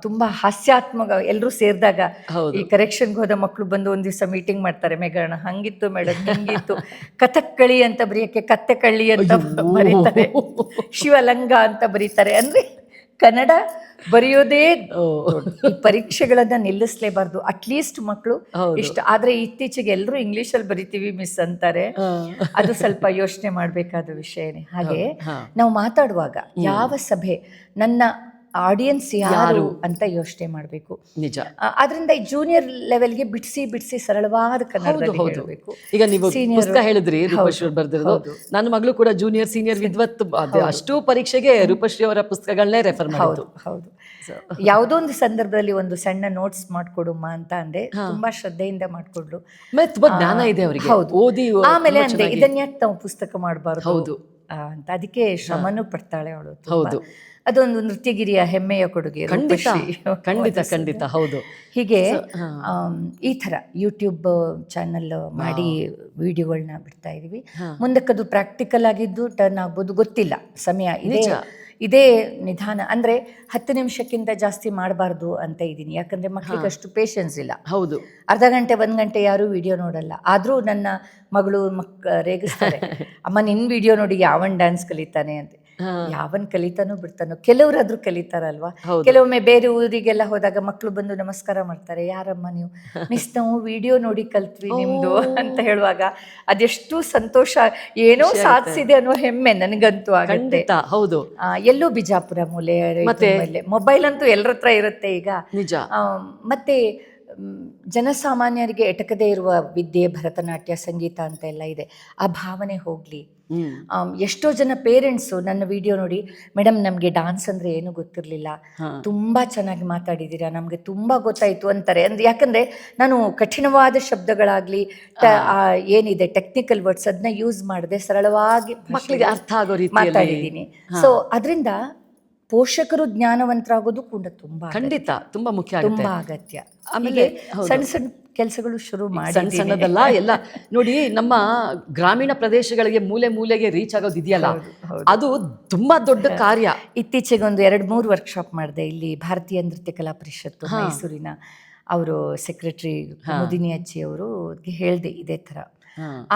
ತುಂಬಾ ಹಾಸ್ಯಾತ್ಮಕ. ಎಲ್ಲರೂ ಸೇರಿದಾಗ ಈ ಕರೆಕ್ಷನ್ಗೆ ಹೋದ ಮಕ್ಕಳು ಬಂದು ಒಂದ್ ದಿವಸ ಮೀಟಿಂಗ್ ಮಾಡ್ತಾರೆ, ಮೇಘಣ್ಣ ಹಂಗಿತ್ತು ಮೇಡಮ್, ಹಿಂಗಿತ್ತು. ಕಥಕ್ಕಳಿ ಅಂತ ಬರೆಯಕ್ಕೆ ಕತ್ತೆ ಕಳ್ಳಿ ಅಂತ ಬರೀತಾರೆ, ಶಿವಲಂಗ ಅಂತ ಬರೀತಾರೆ. ಅಂದ್ರೆ ಕನ್ನಡ ಬರೆಯೋದೇ. ಈ ಪರೀಕ್ಷೆಗಳನ್ನ ನಿಲ್ಲಿಸಲೇಬಾರ್ದು, ಅಟ್ಲೀಸ್ಟ್ ಮಕ್ಕಳು ಇಷ್ಟ. ಆದ್ರೆ ಇತ್ತೀಚೆಗೆ ಎಲ್ಲರೂ ಇಂಗ್ಲಿಷಲ್ಲಿ ಬರಿತೀವಿ ಮಿಸ್ ಅಂತಾರೆ. ಅದು ಸ್ವಲ್ಪ ಯೋಚನೆ ಮಾಡಬೇಕಾದ ವಿಷಯನೇ. ಹಾಗೆ ನಾವು ಮಾತಾಡುವಾಗ ಯಾವ ಸಭೆ, ನನ್ನ ಆಡಿಯನ್ಸ್ ಯಾರು ಅಂತ ಯೋಚನೆ ಮಾಡಬೇಕು. ನಿಜ. ಆದ್ರಿಂದ ಈ ಜೂನಿಯರ್ ಲೆವೆಲ್ಗೆ ಬಿಡಿಸಿ ಸರಳವಾದ ಕನ್ನಡದಲ್ಲಿ ಹೇಳಬೇಕು. ಈಗ ನೀವು ಪುಸ್ತಕ ಹೇಳಿದ್ರಿ ರೂಪಶ್ರೀ ಅವರು ಬರೆದಿರೋದು. ನನ್ನ ಮಗಳು ಕೂಡ ಜೂನಿಯರ್ ಸೀನಿಯರ್ ವಿದ್ವತ್, ಅಷ್ಟು ಪರೀಕ್ಷೆಗೆ ರೂಪಶ್ರೀ ಅವರ ಪುಸ್ತಕಗಳನ್ನೇ ರೆಫರ್ ಮಾಡೋದು. ಹೌದು. ಯಾವುದೋ ಒಂದು ಸಂದರ್ಭದಲ್ಲಿ ಒಂದು ಸಣ್ಣ ನೋಟ್ಸ್ ಮಾಡ್ಕೊಡುಮ್ಮ ಅಂತ ಅಂದ್ರೆ ತುಂಬಾ ಶ್ರದ್ಧೆಯಿಂದ ಮಾಡ್ಕೊಡ್ಲು. ತುಂಬಾ ಜ್ಞಾನ ಇದೆ ಅವರಿಗೆ. ಓದಿ ಆಮೇಲೆ ಅಂದ್ರೆ ಇದನ್ಯಾಕೆ ನಾವು ಪುಸ್ತಕ ಮಾಡಬಾರ್ದು ಅಂತ, ಅದಕ್ಕೆ ಶ್ರಮನೂ ಪಡ್ತಾಳೆ ಅವಳು. ಹೌದು. ಅದೊಂದು ನೃತ್ಯಗಿರಿಯ ಹೆಮ್ಮೆಯ ಕೊಡುಗೆ. ಖಂಡಿತ. ಹೌದು. ಹೀಗೆ ಈ ಥರ ಯೂಟ್ಯೂಬ್ ಚಾನಲ್ ಮಾಡಿ ವಿಡಿಯೋಗಳನ್ನ ಬಿಡ್ತಾ ಇದೀವಿ. ಮುಂದಕ್ಕದು ಪ್ರಾಕ್ಟಿಕಲ್ ಆಗಿದ್ದು ಟರ್ನ್ ಆಗ್ಬೋದು, ಗೊತ್ತಿಲ್ಲ. ಸಮಯ ಇದೇ ನಿಧಾನ. ಅಂದರೆ 10 ನಿಮಿಷಕ್ಕಿಂತ ಜಾಸ್ತಿ ಮಾಡಬಾರ್ದು ಅಂತ ಇದ್ದೀನಿ. ಯಾಕಂದರೆ ಮಕ್ಕಳಿಗೆ ಅಷ್ಟು ಪೇಷನ್ಸ್ ಇಲ್ಲ. ಹೌದು. ಅರ್ಧ ಗಂಟೆ 1 ಗಂಟೆ ಯಾರೂ ವಿಡಿಯೋ ನೋಡಲ್ಲ. ಆದರೂ ನನ್ನ ಮಗಳು ರೇಗಿಸ್ತಾರೆ, ಅಮ್ಮ ನಿನ್ನ ವಿಡಿಯೋ ನೋಡಿ ಯಾವನ್ ಡ್ಯಾನ್ಸ್ ಕಲಿತಾನೆ ಅಂತ. ಯಾವನ್ ಕಲಿತಾನೋ ಬಿಡ್ತಾನೋ, ಕೆಲವರಾದ್ರೂ ಕಲಿತಾರಲ್ವಾ. ಕೆಲವೊಮ್ಮೆ ಬೇರೆ ಊರಿಗೆಲ್ಲ ಹೋದಾಗ ಮಕ್ಕಳು ಬಂದು ನಮಸ್ಕಾರ ಮಾಡ್ತಾರೆ, ಯಾರಮ್ಮ ನೀವು? ಮಿಸ್ ನಾವು ವಿಡಿಯೋ ನೋಡಿ ಕಲ್ತ್ವಿ ನಿಮ್ದು ಅಂತ ಹೇಳುವಾಗ ಅದೆಷ್ಟು ಸಂತೋಷ, ಏನೋ ಸಾಧಿಸಿದೆ ಅನ್ನೋ ಹೆಮ್ಮೆ ನನಗಂತೂ ಆಗುತ್ತೆ. ಹೌದು. ಎಲ್ಲೋ ಬಿಜಾಪುರ ಮೂಲೆ ಮೊಬೈಲ್ ಅಂತೂ ಎಲ್ಲರ ಹತ್ರ ಇರುತ್ತೆ ಈಗ. ನಿಜ. ಮತ್ತೆ ಜನಸಾಮಾನ್ಯರಿಗೆ ಎಟಕದೇ ಇರುವ ವಿದ್ಯೆ, ಭರತನಾಟ್ಯ, ಸಂಗೀತ ಅಂತ ಎಲ್ಲ ಇದೆ. ಆ ಭಾವನೆ ಹೋಗ್ಲಿ. ಎಷ್ಟೋ ಜನ ಪೇರೆಂಟ್ಸು ನನ್ನ ವಿಡಿಯೋ ನೋಡಿ, ಮೇಡಮ್ ನಮಗೆ ಡಾನ್ಸ್ ಅಂದರೆ ಏನು ಗೊತ್ತಿರಲಿಲ್ಲ, ತುಂಬ ಚೆನ್ನಾಗಿ ಮಾತಾಡಿದ್ದೀರಾ, ನಮಗೆ ತುಂಬ ಗೊತ್ತಾಯಿತು ಅಂತಾರೆ. ಅಂದ್ರೆ ಯಾಕಂದರೆ ನಾನು ಕಠಿಣವಾದ ಶಬ್ದಗಳಾಗಲಿ ಏನಿದೆ ಟೆಕ್ನಿಕಲ್ ವರ್ಡ್ಸ್ ಅದನ್ನ ಯೂಸ್ ಮಾಡದೆ ಸರಳವಾಗಿ ಮಕ್ಕಳಿಗೆ ಅರ್ಥ ಆಗೋ ರೀತಿ ಮಾತಾಡಿದ್ದೀನಿ. ಸೊ ಅದರಿಂದ ಪೋಷಕರು ಜ್ಞಾನವಂತರಾಗೋದು ಕೂಡ ತುಂಬಾ ಮುಖ್ಯ, ತುಂಬಾ ಅಗತ್ಯ. ಆಮೇಲೆ ಸಣ್ಣ ಕೆಲಸಗಳು ಶುರು ಮಾಡಿ, ಸಣ್ಣದಲ್ಲ ಎಲ್ಲ ನೋಡಿ. ನಮ್ಮ ಗ್ರಾಮೀಣ ಪ್ರದೇಶಗಳಿಗೆ ಮೂಲೆಗೆ ರೀಚ್ ಆಗೋದು ಇದೆಯಲ್ಲ, ಅದು ತುಂಬಾ ದೊಡ್ಡ ಕಾರ್ಯ. ಇತ್ತೀಚೆಗೆ ಒಂದು 2-3 ವರ್ಕ್ಶಾಪ್ ಮಾಡಿದೆ ಇಲ್ಲಿ ಭಾರತೀಯ ನೃತ್ಯ ಕಲಾ ಪರಿಷತ್ತು ಮೈಸೂರಿನ ಅವರು ಸೆಕ್ರೆಟರಿ ಮುದಿನಿ ಅಜ್ಜಿ ಅವರು ಹೇಳಿದೆ ಇದೇ ಥರ.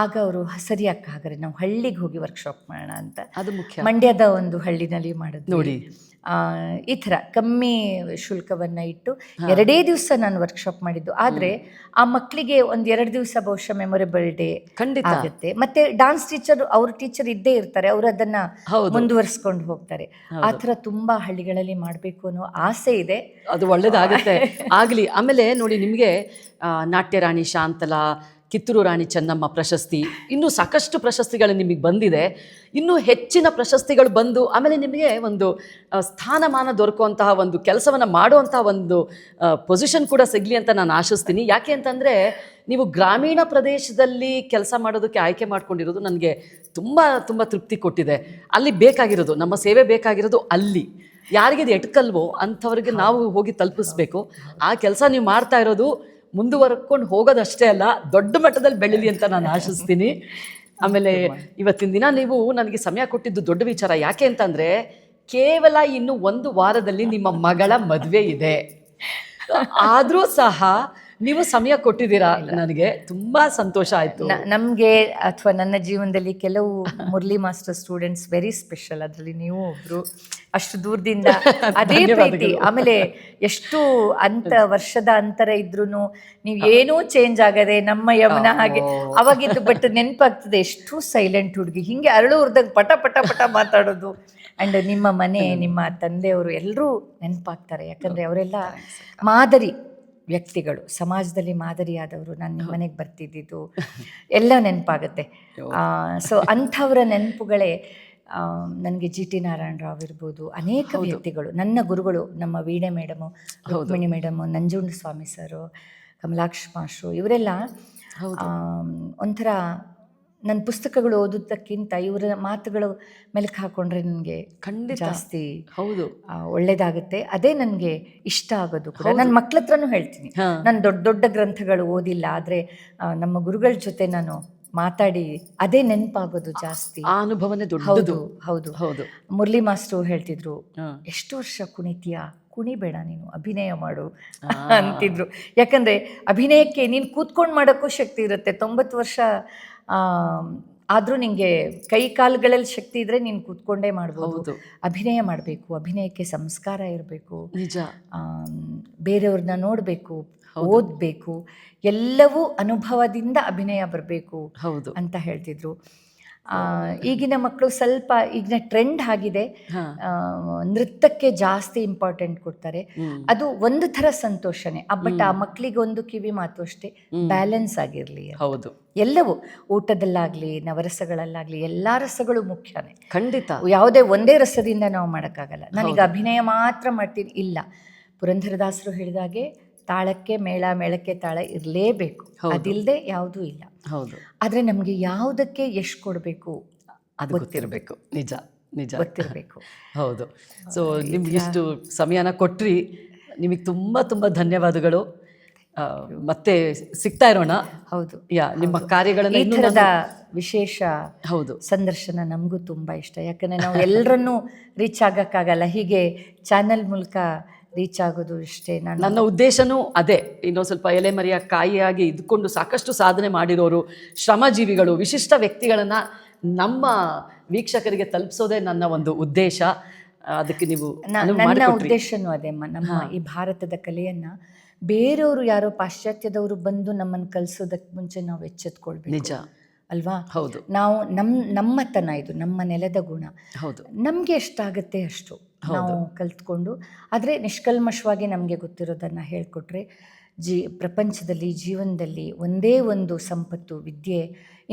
ಆಗ ಅವರು ಸರಿ ಅಕ್ಕ, ಹಾಗಾದ್ರೆ ನಾವು ಹಳ್ಳಿಗೆ ಹೋಗಿ ವರ್ಕ್ಶಾಪ್ ಮಾಡೋಣ ಅಂತ. ಅದು ಮುಖ್ಯ. ಮಂಡ್ಯದ ಒಂದು ಹಳ್ಳಿನಲ್ಲಿ ಮಾಡಿದ್ವಿ ನೋಡಿ. ಈ ಥರ ಕಮ್ಮಿ ಶುಲ್ಕವನ್ನು ಇಟ್ಟು 2 ದಿವಸ ನಾನು ವರ್ಕ್ಶಾಪ್ ಮಾಡಿದ್ದು. ಆದರೆ ಆ ಮಕ್ಕಳಿಗೆ 1-2 ದಿವಸ ಬಹುಶಃ ಮೆಮೊರೇಬಲ್ ಡೇ ಆಗುತ್ತೆ. ಮತ್ತೆ ಡಾನ್ಸ್ ಟೀಚರ್, ಅವ್ರ ಟೀಚರ್ ಇದ್ದೇ ಇರ್ತಾರೆ, ಅವರು ಅದನ್ನ ಮುಂದುವರಿಸ್ಕೊಂಡು ಹೋಗ್ತಾರೆ. ಆ ಥರ ತುಂಬಾ ಹಳ್ಳಿಗಳಲ್ಲಿ ಮಾಡಬೇಕು ಅನ್ನೋ ಆಸೆ ಇದೆ. ಅದು ಒಳ್ಳೇದಾಗುತ್ತೆ, ಆಗಲಿ. ಆಮೇಲೆ ನೋಡಿ, ನಿಮಗೆ ನಾಟ್ಯ ರಾಣಿ ಶಾಂತಲಾ, ಕಿತ್ತೂರು ರಾಣಿ ಚೆನ್ನಮ್ಮ ಪ್ರಶಸ್ತಿ, ಇನ್ನೂ ಸಾಕಷ್ಟು ಪ್ರಶಸ್ತಿಗಳು ನಿಮಗೆ ಬಂದಿದೆ. ಇನ್ನೂ ಹೆಚ್ಚಿನ ಪ್ರಶಸ್ತಿಗಳು ಬಂದು ಆಮೇಲೆ ನಿಮಗೆ ಒಂದು ಸ್ಥಾನಮಾನ ದೊರಕುವಂತಹ ಒಂದು ಕೆಲಸವನ್ನು ಮಾಡುವಂತಹ ಒಂದು ಪೊಸಿಷನ್ ಕೂಡ ಸಿಗಲಿ ಅಂತ ನಾನು ಆಶಿಸ್ತೀನಿ. ಯಾಕೆ ಅಂತಂದರೆ, ನೀವು ಗ್ರಾಮೀಣ ಪ್ರದೇಶದಲ್ಲಿ ಕೆಲಸ ಮಾಡೋದಕ್ಕೆ ಆಯ್ಕೆ ಮಾಡ್ಕೊಂಡಿರೋದು ನನಗೆ ತುಂಬ ತುಂಬ ತೃಪ್ತಿ ಕೊಟ್ಟಿದೆ. ಅಲ್ಲಿ ಬೇಕಾಗಿರೋದು, ನಮ್ಮ ಸೇವೆ ಬೇಕಾಗಿರೋದು ಅಲ್ಲಿ ಯಾರಿಗೆ ಇದು ಎಟ್ಕಲ್ವೋ ಅಂಥವ್ರಿಗೆ ನಾವು ಹೋಗಿ ತಲುಪಿಸ್ಬೇಕು. ಆ ಕೆಲಸ ನೀವು ಮಾಡ್ತಾ ಇರೋದು ಮುಂದುವರ್ಕೊಂಡು ಹೋಗೋದಷ್ಟೇ ಅಲ್ಲ, ದೊಡ್ಡ ಮಟ್ಟದಲ್ಲಿ ಬೆಳೀಲಿ ಅಂತ ನಾನು ಆಶಿಸ್ತೀನಿ. ಆಮೇಲೆ ಇವತ್ತಿನ ದಿನ ನೀವು ನನಗೆ ಸಮಯ ಕೊಟ್ಟಿದ್ದು ದೊಡ್ಡ ವಿಚಾರ. ಯಾಕೆ ಅಂತಂದರೆ ಕೇವಲ ಇನ್ನು 1 ವಾರದಲ್ಲಿ ನಿಮ್ಮ ಮಗಳ ಮದುವೆ ಇದೆ. ಆದರೂ ಸಹ ನೀವು ಸಮಯ ಕೊಟ್ಟಿದ್ದೀರಾ, ನನಗೆ ತುಂಬ ಸಂತೋಷ ಆಯಿತು. ನಮಗೆ ಅಥವಾ ನನ್ನ ಜೀವನದಲ್ಲಿ ಕೆಲವು Murali master students very special. ಅದರಲ್ಲಿ ನೀವು ಒಬ್ರು. ಅಷ್ಟು ದೂರದಿಂದ ಅದೇ ಪ್ರೀತಿ. ಆಮೇಲೆ ಎಷ್ಟು ವರ್ಷದ ಅಂತರ ಇದ್ರೂ ನೀವು ಏನೂ ಚೇಂಜ್ ಆಗದೆ ನಮ್ಮ ಯಮುನಾ ಹಾಗೆ ಅವಾಗಿದ್ದು. ಬಟ್ ನೆನಪಾಗ್ತದೆ, ಎಷ್ಟು ಸೈಲೆಂಟ್ ಹುಡುಗಿ, ಹಿಂಗೆ ಅರಳು ಉರ್ದಾಗ ಪಟ ಪಟ ಪಟ ಮಾತಾಡೋದು. ಆ್ಯಂಡ್ ನಿಮ್ಮ ಮನೆ, ನಿಮ್ಮ ತಂದೆಯವರು ಎಲ್ಲರೂ ನೆನಪಾಗ್ತಾರೆ. ಯಾಕಂದರೆ ಅವರೆಲ್ಲ ಮಾದರಿ ವ್ಯಕ್ತಿಗಳು, ಸಮಾಜದಲ್ಲಿ ಮಾದರಿಯಾದವರು. ನಾನು ನಿಮ್ಮ ಮನೆಗೆ ಬರ್ತಿದ್ದಿದ್ದು ಎಲ್ಲ ನೆನಪಾಗುತ್ತೆ. ಸೊ ಅಂಥವರ ನೆನಪುಗಳೇ ನನಗೆ ಜಿ ಟಿ ನಾರಾಯಣರಾವ್ ಇರ್ಬೋದು, ಅನೇಕ ವ್ಯಕ್ತಿಗಳು ನನ್ನ ಗುರುಗಳು. ನಮ್ಮ ವೀಣೆ ಮೇಡಮು, ರುಕ್ಮಿಣಿ ಮೇಡಮು, ನಂಜುಂಡ ಸ್ವಾಮಿ ಸರು, ಕಮಲಾಕ್ಷ ಮಾಸ್ಟ್ರು, ಇವರೆಲ್ಲ ಒಂಥರ ನನ್ನ ಪುಸ್ತಕಗಳು ಓದೋದಕ್ಕಿಂತ ಇವರ ಮಾತುಗಳು ಮೆಲುಕು ಹಾಕೊಂಡ್ರೆ ನನಗೆ ಖಂಡಿತ ಜಾಸ್ತಿ ಒಳ್ಳೇದಾಗುತ್ತೆ. ಅದೇ ನನಗೆ ಇಷ್ಟ ಆಗೋದು ಕೂಡ. ನನ್ನ ಮಕ್ಳ ಹತ್ರನೂ ಹೇಳ್ತೀನಿ, ನಾನು ದೊಡ್ಡ ದೊಡ್ಡ ಗ್ರಂಥಗಳು ಓದಿಲ್ಲ, ಆದರೆ ನಮ್ಮ ಗುರುಗಳ ಜೊತೆ ನಾನು ಮಾತಾಡಿ ಅದೇ ನೆನಪಾಗೋದು ಜಾಸ್ತಿ. ಆ ಅನುಭವನೇ ದೊಡ್ಡದು. ಹೌದು ಹೌದು ಹೌದು. ಮುರಳಿ ಮಾಸ್ಟ್ರು ಹೇಳ್ತಿದ್ರು, ಎಷ್ಟು ವರ್ಷ ಕುಣಿತೀಯಾ, ಕುಣಿಬೇಡ, ನೀನು ಅಭಿನಯ ಮಾಡು ಅಂತಿದ್ರು. ಯಾಕಂದರೆ ಅಭಿನಯಕ್ಕೆ ನೀನು ಕೂತ್ಕೊಂಡು ಮಾಡೋಕ್ಕೂ ಶಕ್ತಿ ಇರುತ್ತೆ. 90 ವರ್ಷ ಆದರೂ ನಿಮಗೆ ಕೈ ಕಾಲುಗಳಲ್ಲಿ ಶಕ್ತಿ ಇದ್ದರೆ ನೀನು ಕೂತ್ಕೊಂಡೇ ಮಾಡ್ಬೋದು. ಅಭಿನಯ ಮಾಡಬೇಕು, ಅಭಿನಯಕ್ಕೆ ಸಂಸ್ಕಾರ ಇರಬೇಕು, ನಿಜ. ಬೇರೆಯವ್ರನ್ನ ನೋಡಬೇಕು, ಓದಬೇಕು, ಎಲ್ಲವೂ ಅನುಭವದಿಂದ ಅಭಿನಯ ಬರಬೇಕು ಅಂತ ಹೇಳ್ತಿದ್ರು. ಈಗಿನ ಮಕ್ಕಳು ಸ್ವಲ್ಪ, ಈಗಿನ ಟ್ರೆಂಡ್ ಆಗಿದೆ, ನೃತ್ಯಕ್ಕೆ ಜಾಸ್ತಿ ಇಂಪಾರ್ಟೆಂಟ್ ಕೊಡ್ತಾರೆ. ಅದು ಒಂದು ಥರ ಸಂತೋಷನೇ. ಬಟ್ ಆ ಮಕ್ಕಳಿಗೆ ಒಂದು ಕಿವಿ ಮಾತು ಅಷ್ಟೇ, ಬ್ಯಾಲೆನ್ಸ್ ಆಗಿರಲಿ. ಹೌದು, ಎಲ್ಲವೂ ಊಟದಲ್ಲಾಗಲಿ ನವರಸಗಳಲ್ಲಾಗಲಿ ಎಲ್ಲ ರಸಗಳು ಮುಖ್ಯನೇ. ಖಂಡಿತ. ಯಾವುದೇ ಒಂದೇ ರಸದಿಂದ ನಾವು ಮಾಡೋಕ್ಕಾಗಲ್ಲ. ನನಗೆ ಅಭಿನಯ ಮಾತ್ರ ಮಾಡ್ತೀನಿ ಇಲ್ಲ. ಪುರಂದರದಾಸರು ಹೇಳಿದಾಗೆ ತಾಳಕ್ಕೆ ಮೇಳ, ಮೇಳಕ್ಕೆ ತಾಳ ಇರಲೇಬೇಕು. ಅದಿಲ್ಲದೆ ಯಾವುದೂ ಇಲ್ಲ. ಹೌದು. ಆದರೆ ನಮಗೆ ಯಾವುದಕ್ಕೆ ಎಷ್ಟು ಕೊಡಬೇಕು ಅದು ಗೊತ್ತಿರಬೇಕು. ನಿಜ ನಿಜ ಗೊತ್ತಿರಬೇಕು. ಹೌದು. ಸೊ ನಿಮ್ಗಿಷ್ಟು ಸಮಯನ ಕೊಟ್ರಿ, ನಿಮಗೆ ತುಂಬ ತುಂಬ ಧನ್ಯವಾದಗಳು. ಮತ್ತೆ ಸಿಗ್ತಾ ಇರೋಣ. ಹೌದು. ನಿಮ್ಮ ಕಾರ್ಯಗಳನ್ನು ಈ ಥರದ ವಿಶೇಷ ಸಂದರ್ಶನ ನಮಗೂ ತುಂಬ ಇಷ್ಟ. ಯಾಕಂದರೆ ನಾವು ಎಲ್ಲರನ್ನೂ ರೀಚ್ ಆಗೋಕ್ಕಾಗಲ್ಲ, ಹೀಗೆ ಚಾನಲ್ ಮೂಲಕ ರೀಚ್ ಆಗೋದು ಇಷ್ಟೇ. ನನ್ನ ಉದ್ದೇಶನೂ ಅದೇ. ಇನ್ನೊಂದು ಸ್ವಲ್ಪ ಎಲೆಮರೆಯ ಕಾಯಿಯಾಗಿ ಇದ್ಕೊಂಡು ಸಾಕಷ್ಟು ಸಾಧನೆ ಮಾಡಿರೋರು, ಶ್ರಮಜೀವಿಗಳು, ವಿಶಿಷ್ಟ ವ್ಯಕ್ತಿಗಳನ್ನು ನಮ್ಮ ವೀಕ್ಷಕರಿಗೆ ತಲುಪಿಸೋದೇ ನನ್ನ ಒಂದು ಉದ್ದೇಶ. ಅದಕ್ಕೆ ನೀವು ನನ್ನ ಉದ್ದೇಶನೂ ಅದೇ. ನಮ್ಮ ಈ ಭಾರತದ ಕಲೆಯನ್ನು ಬೇರೆಯವರು, ಯಾರೋ ಪಾಶ್ಚಾತ್ಯದವರು ಬಂದು ನಮ್ಮನ್ನು ಕಲಿಸೋದಕ್ಕೆ ಮುಂಚೆ ನಾವು ಎಚ್ಚೆತ್ಕೊಳ್ಬೇಕು. ನಿಜ ಅಲ್ವಾ? ಹೌದು. ನಾವು ನಮ್ಮತನ, ಇದು ನಮ್ಮ ನೆಲದ ಗುಣ. ಹೌದು. ನಮಗೆ ಎಷ್ಟಾಗುತ್ತೆ ಅಷ್ಟು ನಾವು ಕಲ್ತ್ಕೊಂಡು, ಆದರೆ ನಿಷ್ಕಲ್ಮಶವಾಗಿ ನಮಗೆ ಗೊತ್ತಿರೋದನ್ನು ಹೇಳಿಕೊಟ್ರೆ ಪ್ರಪಂಚದಲ್ಲಿ, ಜೀವನದಲ್ಲಿ ಒಂದೇ ಒಂದು ಸಂಪತ್ತು, ವಿದ್ಯೆ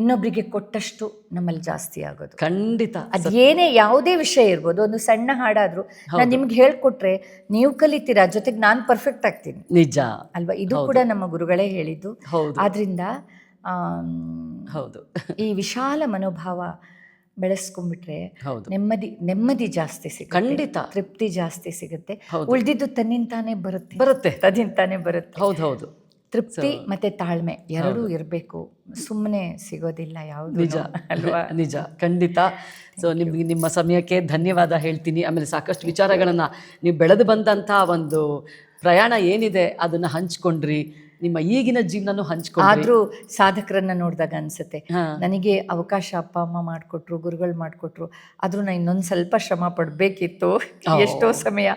ಇನ್ನೊಬ್ಬರಿಗೆ ಕೊಟ್ಟಷ್ಟು ನಮ್ಮಲ್ಲಿ ಜಾಸ್ತಿ ಆಗೋದು ಖಂಡಿತ. ಅದೇನೇ ಯಾವುದೇ ವಿಷಯ ಇರ್ಬೋದು, ಒಂದು ಸಣ್ಣ ಹಾಡಾದರೂ ನಾನು ನಿಮ್ಗೆ ಹೇಳ್ಕೊಟ್ರೆ ನೀವು ಕಲಿತೀರಾ, ಜೊತೆಗೆ ನಾನು ಪರ್ಫೆಕ್ಟ್ ಆಗ್ತೀನಿ. ನಿಜ ಅಲ್ವಾ? ಇದು ಕೂಡ ನಮ್ಮ ಗುರುಗಳೇ ಹೇಳಿದ್ದು. ಆದ್ರಿಂದ ಹೌದು, ಈ ವಿಶಾಲ ಮನೋಭಾವ ಬೆಳೆಸ್ಕೊಂಡ್ಬಿಟ್ರೆ ನೆಮ್ಮದಿ ಜಾಸ್ತಿ ಸಿಗುತ್ತೆ. ಖಂಡಿತ ತೃಪ್ತಿ ಜಾಸ್ತಿ ಸಿಗುತ್ತೆ. ಉಳಿದಿದ್ದು ತನ್ನಿಂತಾನೆ ಬರುತ್ತೆ. ಹೌದು ಹೌದು. ತೃಪ್ತಿ ಮತ್ತೆ ತಾಳ್ಮೆ ಎರಡೂ ಇರಬೇಕು. ಸುಮ್ಮನೆ ಸಿಗೋದಿಲ್ಲ ಯಾವುದು. ನಿಜ ಅಲ್ವಾ? ನಿಜ, ಖಂಡಿತ. ಸೊ ನಿಮ್ಮ ಸಮಯಕ್ಕೆ ಧನ್ಯವಾದ ಹೇಳ್ತೀನಿ. ಆಮೇಲೆ ಸಾಕಷ್ಟು ವಿಚಾರಗಳನ್ನು ನೀವು ಬೆಳೆದು ಬಂದಂಥ ಒಂದು ಪ್ರಯಾಣ ಏನಿದೆ ಅದನ್ನು ಹಂಚ್ಕೊಂಡ್ರಿ. ನಿಮ್ಮ ಈಗಿನ ಜೀವನನೂ ಹಂಚ್ಕೊಂಡ್ರಿ. ಆದರೂ ಸಾಧಕರನ್ನ ನೋಡಿದಾಗ ಅನ್ಸುತ್ತೆ, ನನಗೆ ಅವಕಾಶ ಅಪ್ಪ ಅಮ್ಮ ಮಾಡಿಕೊಟ್ರು, ಗುರುಗಳು ಮಾಡಿಕೊಟ್ರು, ಆದರೂ ನಾನು ಇನ್ನೊಂದು ಸ್ವಲ್ಪ ಶ್ರಮ ಪಡಬೇಕಿತ್ತು, ಎಷ್ಟೋ ಸಮಯ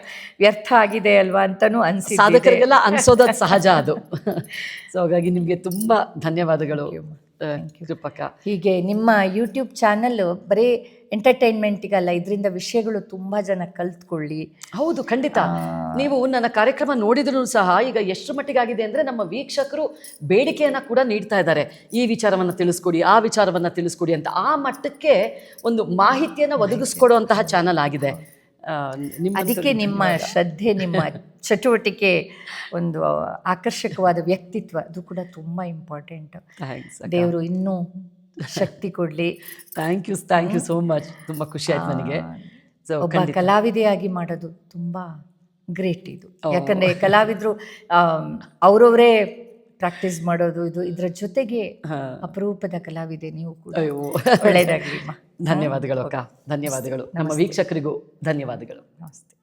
ವ್ಯರ್ಥ ಆಗಿದೆ ಅಲ್ವಾ ಅಂತಲೂ ಅನಿಸಿ. ಸಾಧಕರಿಗೆಲ್ಲ ಅನಿಸೋದು ಸಹಜ ಅದು. ಸೊ ಹಾಗಾಗಿ ನಿಮಗೆ ತುಂಬ ಧನ್ಯವಾದಗಳು ಕೃಪಕ. ಹೀಗೆ ನಿಮ್ಮ ಯೂಟ್ಯೂಬ್ ಚಾನಲ್ ಬರೀ ಎಂಟರ್ಟೈನ್ಮೆಂಟಿಗಲ್ಲ, ಇದರಿಂದ ವಿಷಯಗಳು ತುಂಬ ಜನ ಕಲ್ತ್ಕೊಳ್ಳಿ. ಹೌದು, ಖಂಡಿತ. ನೀವು ನನ್ನ ಕಾರ್ಯಕ್ರಮ ನೋಡಿದ್ರೂ ಸಹ ಈಗ ಎಷ್ಟು ಮಟ್ಟಿಗಾಗಿದೆ ಅಂದರೆ, ನಮ್ಮ ವೀಕ್ಷಕರು ಬೇಡಿಕೆಯನ್ನು ಕೂಡ ನೀಡ್ತಾ ಇದ್ದಾರೆ, ಈ ವಿಚಾರವನ್ನು ತಿಳಿಸ್ಕೊಡಿ, ಆ ವಿಚಾರವನ್ನು ತಿಳಿಸ್ಕೊಡಿ ಅಂತ. ಆ ಮಟ್ಟಕ್ಕೆ ಒಂದು ಮಾಹಿತಿಯನ್ನು ಒದಗಿಸ್ಕೊಡುವಂತಹ ಚಾನಲ್ ಆಗಿದೆ. ಅದಕ್ಕೆ ನಿಮ್ಮ ಶ್ರದ್ಧೆ, ನಿಮ್ಮ ಚಟುವಟಿಕೆ, ಒಂದು ಆಕರ್ಷಕವಾದ ವ್ಯಕ್ತಿತ್ವ, ಅದು ಕೂಡ ತುಂಬ ಇಂಪಾರ್ಟೆಂಟ್. ದೇವರು ಇನ್ನೂ ಶಕ್ತಿ ಕೊಡಲಿ. Thank you so much. ತುಂಬ ಖುಷಿ ಆಯ್ತು ನನಗೆ. ಒಬ್ಬ ಕಲಾವಿದೆಯಾಗಿ ಮಾಡೋದು ತುಂಬ ಗ್ರೇಟ್ ಇದು. ಯಾಕಂದರೆ ಕಲಾವಿದರು ಅವರವರೇ ಪ್ರಾಕ್ಟೀಸ್ ಮಾಡೋದು ಇದರ ಜೊತೆಗೆ ಹಾ. ಅಪರೂಪದ ಕಲಾವಿದೆ ನೀವು ಕೂಡ. ಅಯ್ಯೋ ಒಳ್ಳೆಯದಾಗಲಿ. ಧನ್ಯವಾದಗಳು ಅಕ್ಕ, ಧನ್ಯವಾದಗಳು. ನಮ್ಮ ವೀಕ್ಷಕರಿಗೂ ಧನ್ಯವಾದಗಳು. ನಮಸ್ತೆ.